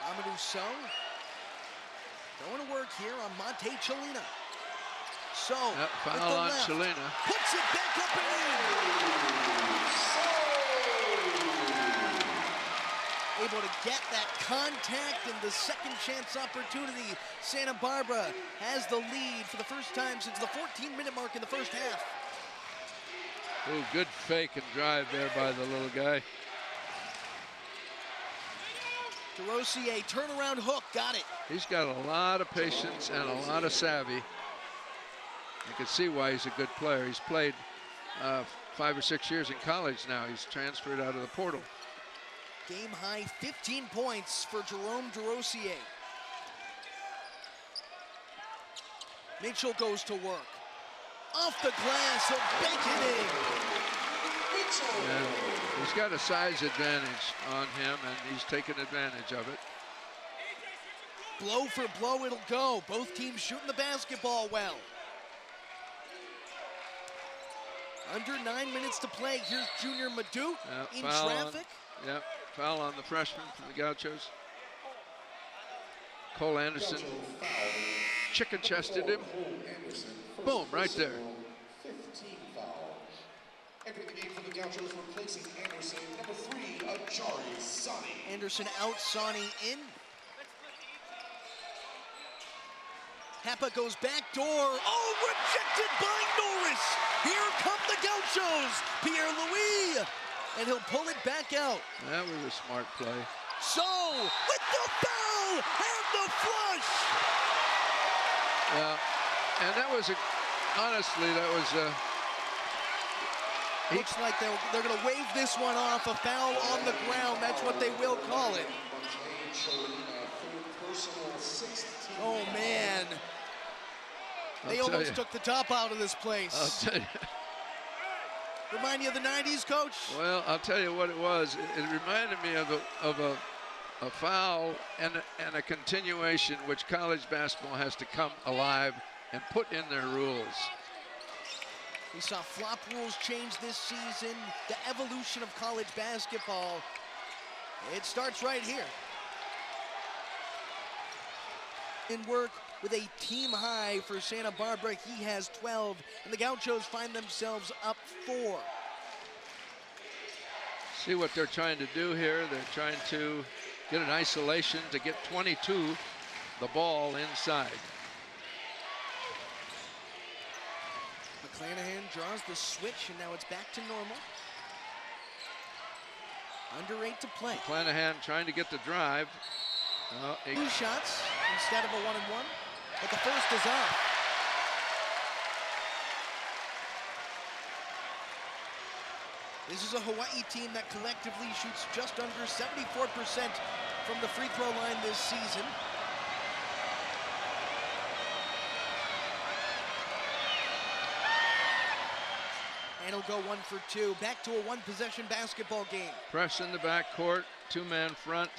Amadou So going to work here on Monte Chelina. So, foul on Chelina. Puts it back up and in. Able to get that contact and the second chance opportunity. Santa Barbara has the lead for the first time since the 14-minute mark in the first half. Ooh, good fake and drive there by the little guy. DeRosier, turnaround hook, got it. He's got a lot of patience and a lot of savvy. You can see why he's a good player. He's played 5 or 6 years in college now. He's transferred out of the portal. Game high 15 points for Jerome DeRosier. Mitchell goes to work. Off the glass, he'll bank it in. And he's got a size advantage on him, and he's taken advantage of it. Blow for blow it'll go. Both teams shooting the basketball well. Under 9 minutes to play. Here's Junior Madut in traffic. Foul on the freshman from the Gauchos. Cole Anderson chicken chested him. Boom, right there. 15 foul. Entering the game for the Gauchos, replacing Anderson, number 3, Ajari Sani. Anderson out, Sani in. Hapa goes back door. Oh, rejected by Norris. Here come the Gauchos. Pierre-Louis. And he'll pull it back out. That was a smart play. So, with the foul and the flush. Yeah, and that was, honestly, that was... Looks like they're going to wave this one off, a foul on the ground. That's what they will call it. Oh, man. They almost took the top out of this place. I'll tell you. Remind you of the 90s, Coach? Well, I'll tell you what it was. It reminded me of a foul and a continuation, which college basketball has to come alive and put in their rules. We saw flop rules change this season, the evolution of college basketball. It starts right here. In work with a team high for Santa Barbara, he has 12, and the Gauchos find themselves up 4. See what they're trying to do here. They're trying to get an isolation to get 22, the ball inside. McClanahan draws the switch, and now it's back to normal. Under 8 to play. McClanahan trying to get the drive. 2 shots instead of a 1-and-1, but the first is off. This is a Hawaii team that collectively shoots just under 74% from the free throw line this season. And he'll go 1 for 2. Back to a 1-possession basketball game. Press in the backcourt, 2-man front.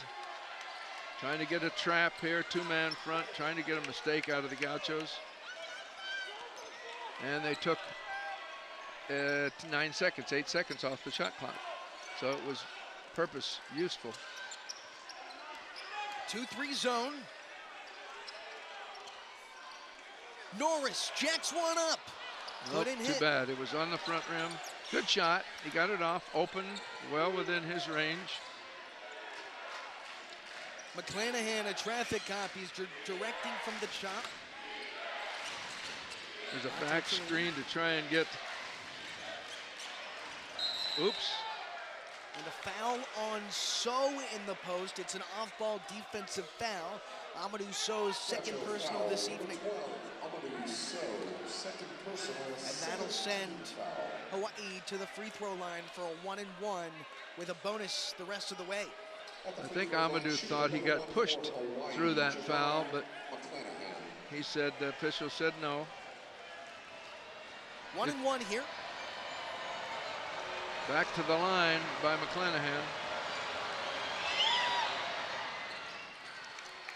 Trying to get a trap here, 2-man front, trying to get a mistake out of the Gauchos. And they took 8 seconds off the shot clock. So it was purpose useful. 2-3 zone. Norris jacks one up. Couldn't hit. Too bad, it was on the front rim. Good shot, he got it off, open, well within his range. McClanahan, a traffic cop, he's directing from the chop. There's a back screen to try and get, oops. And a foul on So in the post. It's an off-ball defensive foul. Amadou So's second personal this evening. And that'll send Hawaii to the free throw line for a 1-and-1 with a bonus the rest of the way. I think Amadou thought he got pushed through that foul, but he said, the official said no. 1-and-1 here. Back to the line by McClanahan.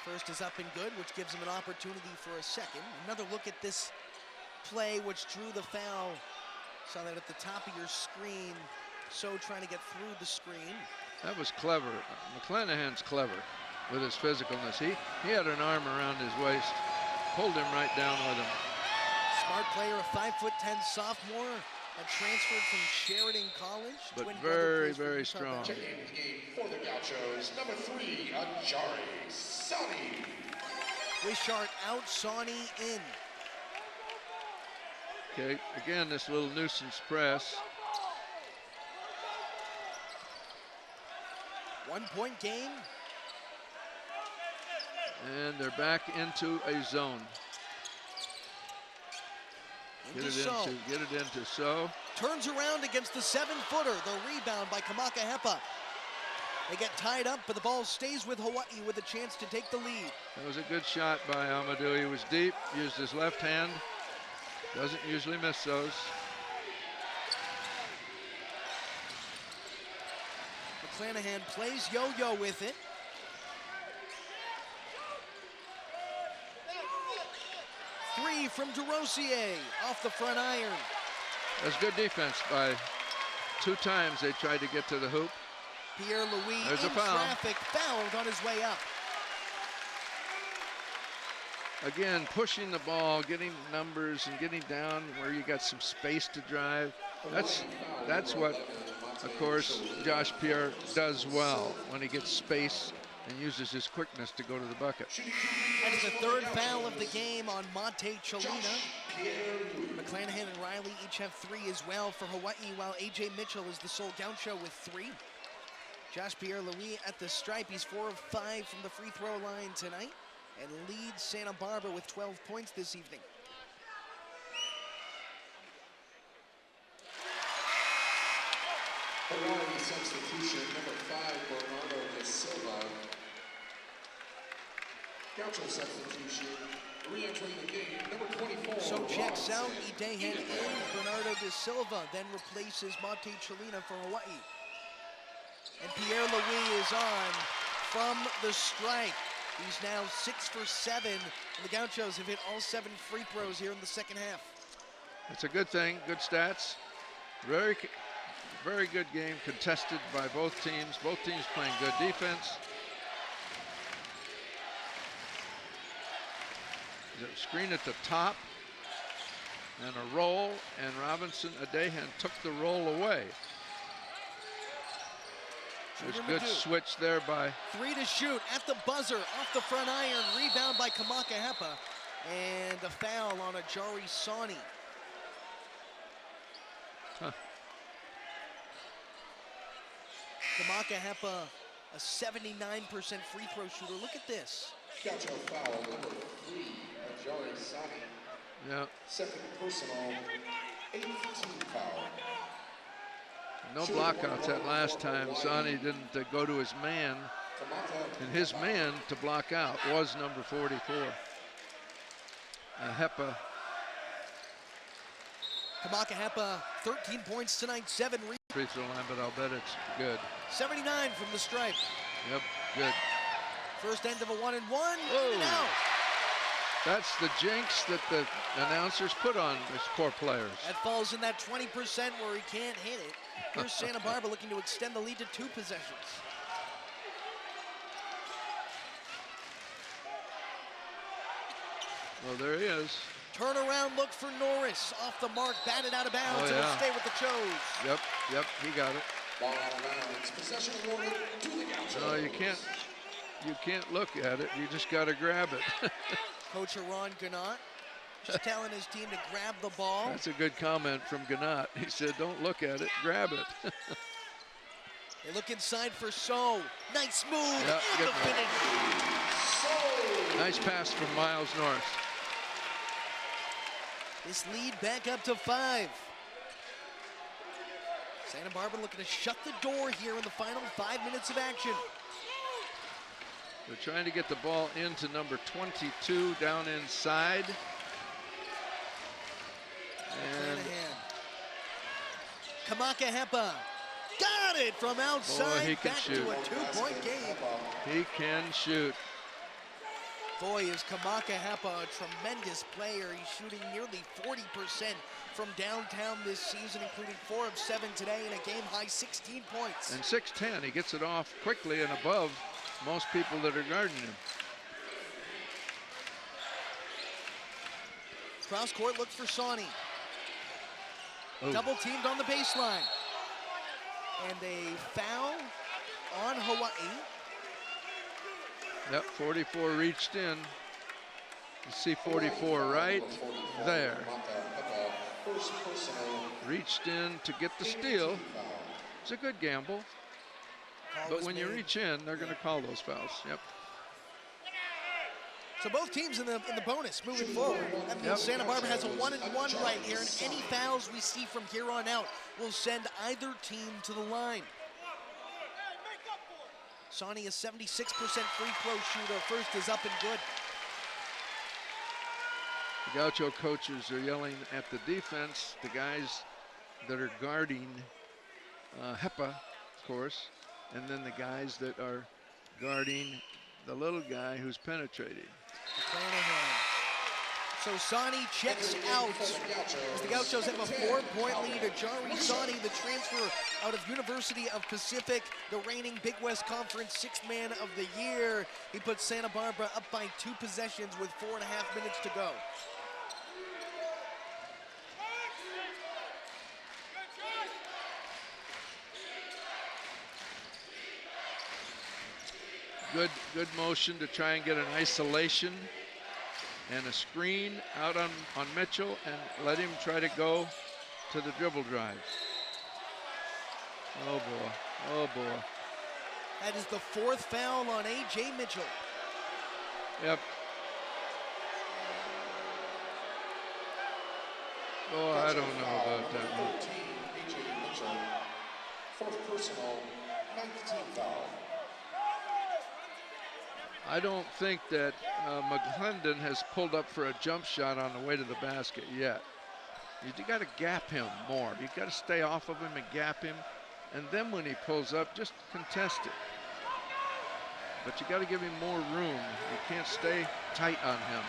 First is up and good, which gives him an opportunity for a second. Another look at this play, which drew the foul. Saw that at the top of your screen. So trying to get through the screen. That was clever. McClanahan's clever with his physicalness. He had an arm around his waist, pulled him right down with him. Smart player, a 5'10" sophomore, transferred from Sheridan College. But very, very strong. Checking the game for the Gauchos, number 3, Ajari Sani. Wishart out, Sani in. Okay, again, this little nuisance press. 1-point game. And they're back into a zone. Get it into So. Turns around against the 7-footer. The rebound by Kamaka Hepa. They get tied up, but the ball stays with Hawaii with a chance to take the lead. That was a good shot by Amadou. He was deep, used his left hand. Doesn't usually miss those. McClanahan plays yo-yo with it. Three from DeRosier off the front iron. That's good defense by 2 times they tried to get to the hoop. Pierre-Louis There's in a foul. traffic, fouled on his way up. again, pushing the ball, getting numbers, and getting down where you got some space to drive. That's what, of course, Josh Pierre does well when he gets space and uses his quickness to go to the bucket. That is the third foul of the game on Monte Cholina. McClanahan and Riley each have 3 as well for Hawaii, while A.J. Mitchell is the sole gaucho with 3. Josh Pierre-Louis at the stripe. He's 4 of 5 from the free throw line tonight and leads Santa Barbara with 12 points this evening. Hawaii substitution, number 5, Bernardo de Silva. Gaucho substitution, re-entering the game, number 24. So checks out Idehan in. Bernardo de Silva then replaces Monte Cholina for Hawaii. And Pierre-Louis is on from the strike. He's now 6 for 7. And the Gauchos have hit all 7 free throws here in the second half. That's a good thing, good stats. Very good game, contested by both teams. Both teams playing good defense. Screen at the top and a roll, and Robinson Idehan took the roll away. There's a good switch there by 3 to shoot at the buzzer, off the front iron, rebound by Kamaka Hepa, and a foul on Ajari Sawney. Kamaka Hepa, a 79% free throw shooter. Look at this. Gaucho foul, number 3, Ajari Sawney. Yeah. Second personal, 8th team foul. No blockouts that last time. Sawney didn't go to his man, and his man to block out was number 44. Hepa. Kamaka Hepa, 13 points tonight, 7 rebounds. Free throw line, but I'll bet it's good. 79 from the stripe. Yep, good. First end of a 1-and-1. Oh. And out. That's the jinx that the announcers put on these poor players. That falls in that 20% where he can't hit it. Here's Santa Barbara looking to extend the lead to 2 possessions. Well, there he is. Turnaround look for Norris. Off the mark, batted out of bounds. Oh, yeah. It'll stay with the Chos. Yep, he got it. Ball out of bounds. Possession awarded to the Gauchos. No, you can't look at it. You just got to grab it. Coach Ron Gannat just telling his team to grab the ball. That's a good comment from Gannat. He said, don't look at it, grab it. They look inside for So. Nice move, Yeah, and good the finish. Nice pass from Miles Norris. This lead back up to 5. Santa Barbara looking to shut the door here in the final 5 minutes of action. They're trying to get the ball into number 22 down inside. And Kamaka Hepa got it from outside. Boy, he can back shoot. to a 2-point game. He can shoot. Boy, is Kamaka Hepa a tremendous player. He's shooting nearly 40% from downtown this season, including 4 of 7 today and a game-high 16 points. And 6'10", he gets it off quickly and above most people that are guarding him. Cross court look for Sawney. Oh. Double teamed on the baseline. And a foul on Hawaii. Yep, 44 reached in. You see 44 right there. Reached in to get the steal. It's a good gamble. But when you reach in, they're going to call those fouls. Yep. So both teams in the bonus moving forward. That means Santa Barbara has a 1-and-1 right here, and any fouls we see from here on out will send either team to the line. Sawney, a 76% free throw shooter. First is up and good. The Gaucho coaches are yelling at the defense, the guys that are guarding Hepa, of course, and then the guys that are guarding the little guy who's penetrating. So Sani checks out. As the Gauchos have a 4-point lead. Ajari Sani, the transfer out of University of Pacific, the reigning Big West Conference Sixth Man of the Year. He puts Santa Barbara up by 2 possessions with 4.5 minutes to go. Good motion to try and get an isolation and a screen out on Mitchell and let him try to go to the dribble drive. Oh boy, oh boy. That is the 4th foul on A.J. Mitchell. Yep. Oh, I don't know about that one. A.J. Mitchell, 4th personal, 9th team foul. I don't think that McClendon has pulled up for a jump shot on the way to the basket yet. You got to gap him more. You got to stay off of him and gap him, and then when he pulls up, just contest it. But you got to give him more room. You can't stay tight on him.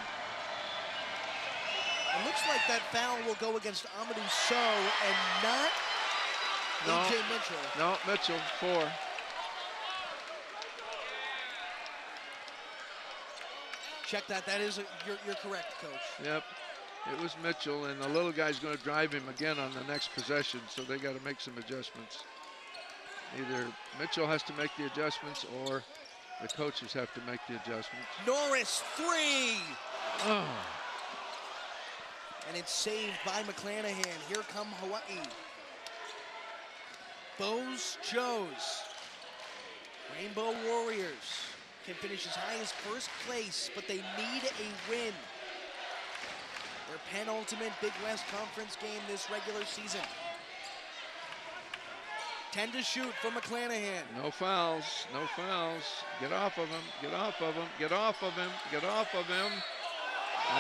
It looks like that foul will go against Amadou Sow and not A.J. Mitchell. No, Mitchell, 4. Check that. That is, you're correct, Coach. Yep, it was Mitchell, and the little guy's going to drive him again on the next possession, so they got to make some adjustments. Either Mitchell has to make the adjustments or the coaches have to make the adjustments. Norris, 3! Oh. And it's saved by McClanahan. Here come Hawaii. Bose Joes. Rainbow Warriors can finish as high as 1st place, but they need a win. Their penultimate Big West Conference game this regular season. 10 to shoot for McClanahan. No fouls, no fouls. Get off of him, get off of him, get off of him, get off of him.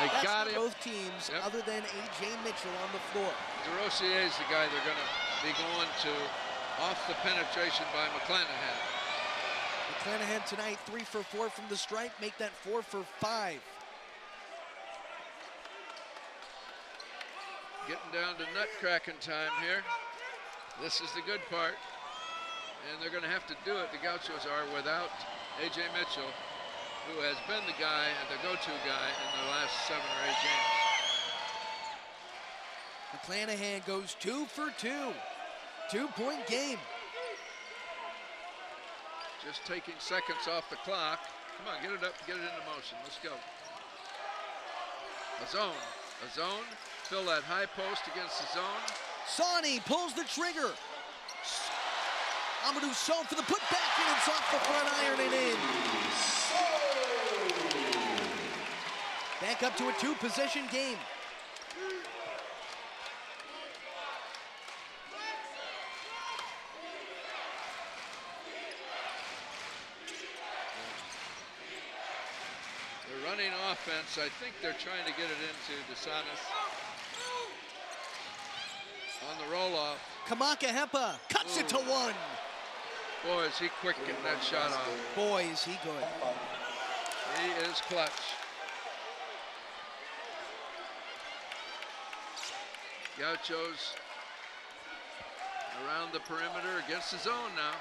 They That's got him. Both teams, Yep. other than A.J. Mitchell on the floor. DeRosier is the guy they're going to be going to off the penetration by McClanahan. McClanahan tonight, 3 for 4 from the stripe, make that 4 for 5. Getting down to nut-cracking time here. This is the good part. And they're going to have to do it, the Gauchos are, without A.J. Mitchell, who has been the guy and the go-to guy in the last 7 or 8 games. McClanahan goes 2 for 2. 2-point game. Just taking seconds off the clock. Come on, get it up, get it into motion. Let's go. A zone. Fill that high post against the zone. Sani pulls the trigger. Amadou Sow for the putback, and it's off the front iron and in. Back up to a 2-possession game. They're running offense. I think they're trying to get it into DeSantis. On the roll-off. Kamaka Hepa cuts it to 1. Boy, is he quick getting that shot off. Boy, is he good. He is clutch. Gauchos around the perimeter against the zone now.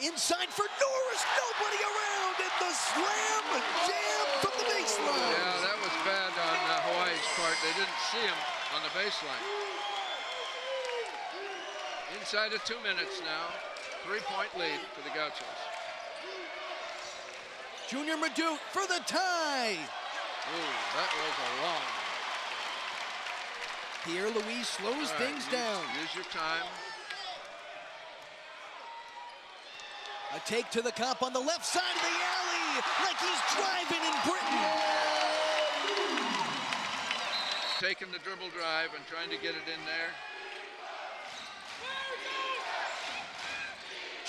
Inside for Norris, nobody around, and the slam jam from the baseline. Yeah, that was bad on Hawaii's part. They didn't see him on the baseline. Inside of 2 minutes now. 3-point lead for the Gauchos. Junior Madut for the tie. Ooh, that was a long one. Pierre Louis slows things down. Use your time. A take to the cup on the left side of the alley, like he's driving in Britain. Taking the dribble drive and trying to get it in there.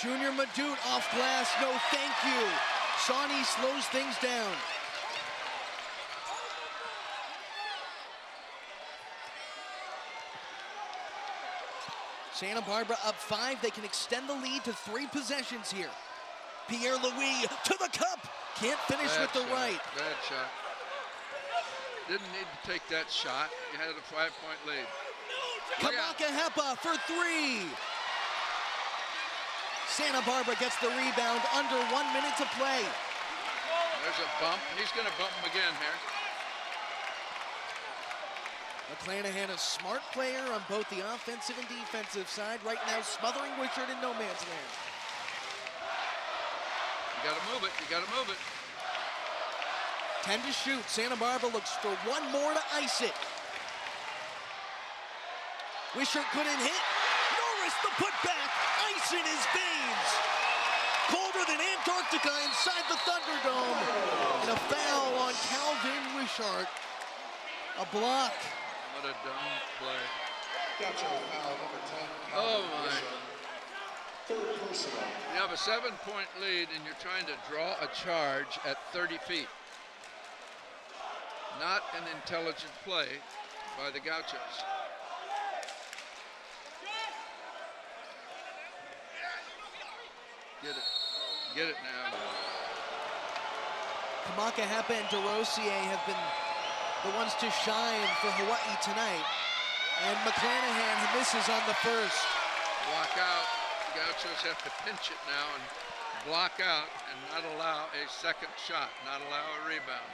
Junior Madut off glass, no thank you. Sani slows things down. Santa Barbara up 5. They can extend the lead to 3 possessions here. Pierre Louis to the cup. Can't finish with the right. Bad shot. Didn't need to take that shot. You had a 5-point lead. Kamaka Hepa for three. Santa Barbara gets the rebound under 1 minute to play. There's a bump. He's going to bump him again here. McClanahan, a smart player on both the offensive and defensive side, right now smothering Wishart in no man's land. You got to move it. You got to move it. 10 to shoot. Santa Barbara looks for one more to ice it. Wishart couldn't hit. Norris the putback. Ice in his veins. Colder than Antarctica inside the Thunderdome. And a foul on Calvin Wishart. A block. What a dumb play. Gotcha, foul number 10. Oh, my. Third personal. You have a 7-point lead, and you're trying to draw a charge at 30 feet. Not an intelligent play by the Gauchos. Get it. Get it now. Kamaka Hepa and DeRosier have been the ones to shine for Hawaii tonight. And McClanahan misses on the first. Block out. The Gauchos have to pinch it now and block out and not allow a second shot, not allow a rebound.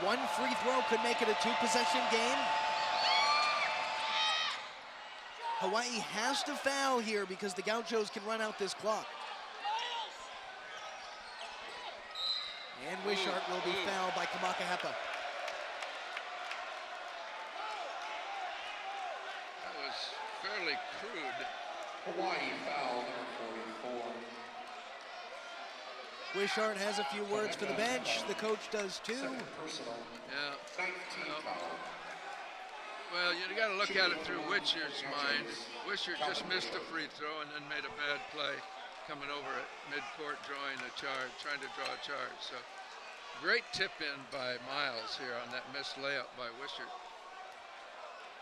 One free throw could make it a two-possession game. Hawaii has to foul here because the Gauchos can run out this clock. And Wishart will be fouled by Kamaka Hepa. That was fairly crude. Hawaii foul number 44. Wishart has a few words for the bench. The coach does too. Second personal. Yeah. 19 foul. Well, you got to look at it through Wishart's mind. Wishart just missed a free throw and then made a bad play coming over at midcourt, drawing a charge, trying to draw a charge. So great tip in by Miles here on that missed layup by Wishart.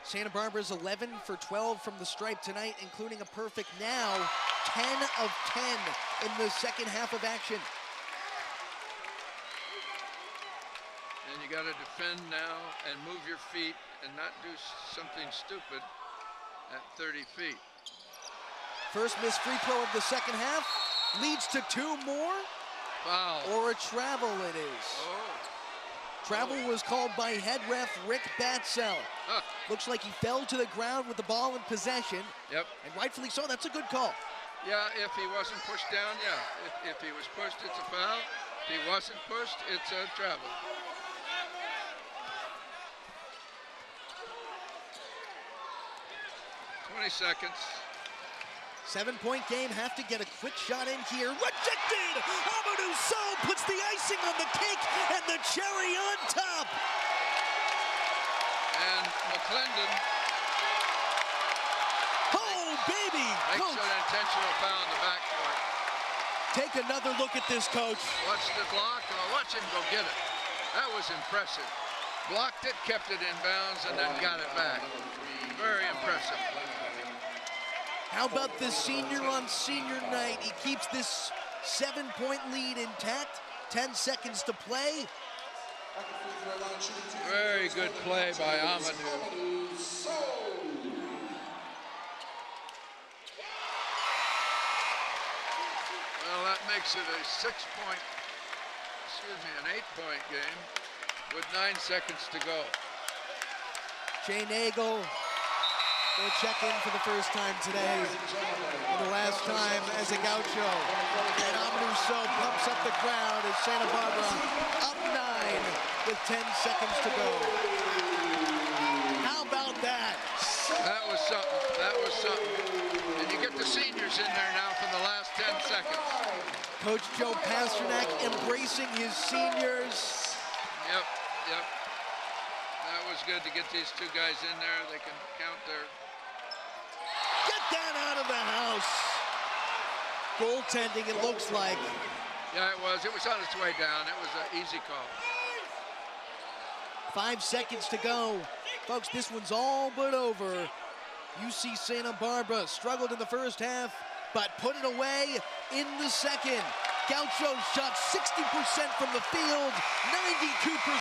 Santa Barbara's 11 for 12 from the stripe tonight, including a perfect now. 10 of 10 in the second half of action. And you got to defend now and move your feet and not do something stupid at 30 feet. First missed free throw of the second half leads to two more. Foul. Or a travel it is. Oh. Travel was called by head ref Rick Batsell. Huh. Looks like he fell to the ground with the ball in possession. Yep. And rightfully so, that's a good call. Yeah, if he wasn't pushed down, yeah. If he was pushed, it's a foul. If he wasn't pushed, it's a travel. Seconds. 7-point game, have to get a quick shot in here. Rejected! Amadou Sow puts the icing on the cake and the cherry on top. And McClendon. Oh, baby! Makes Coach, an intentional foul in the backcourt. take another look at this, Coach. Watch the block. Watch him go get it. That was impressive. Blocked it, kept it in bounds, and then got it back. Very impressive. How about this senior on senior night? He keeps this 7-point lead intact. 10 seconds to play. Very good play by Amadou. Well, that makes it a 8-point game with 9 seconds to go. Jay Nagel will check in for the first time today, and the last time as a Gaucho. And Amadou Sow pumps up the crowd as Santa Barbara up 9 with 10 seconds to go. How about that? That was something. That was something. And you get the seniors in there now for the last 10 seconds. Coach Joe Pasternak embracing his seniors. Yep. That was good to get these two guys in there. They can count their... Get that out of the house. Goaltending, it looks like. Yeah, it was. It was on its way down. It was an easy call. 5 seconds to go. Folks, this one's all but over. UC Santa Barbara struggled in the first half, but put it away in the second. Gauchos shot 60% from the field, 92%.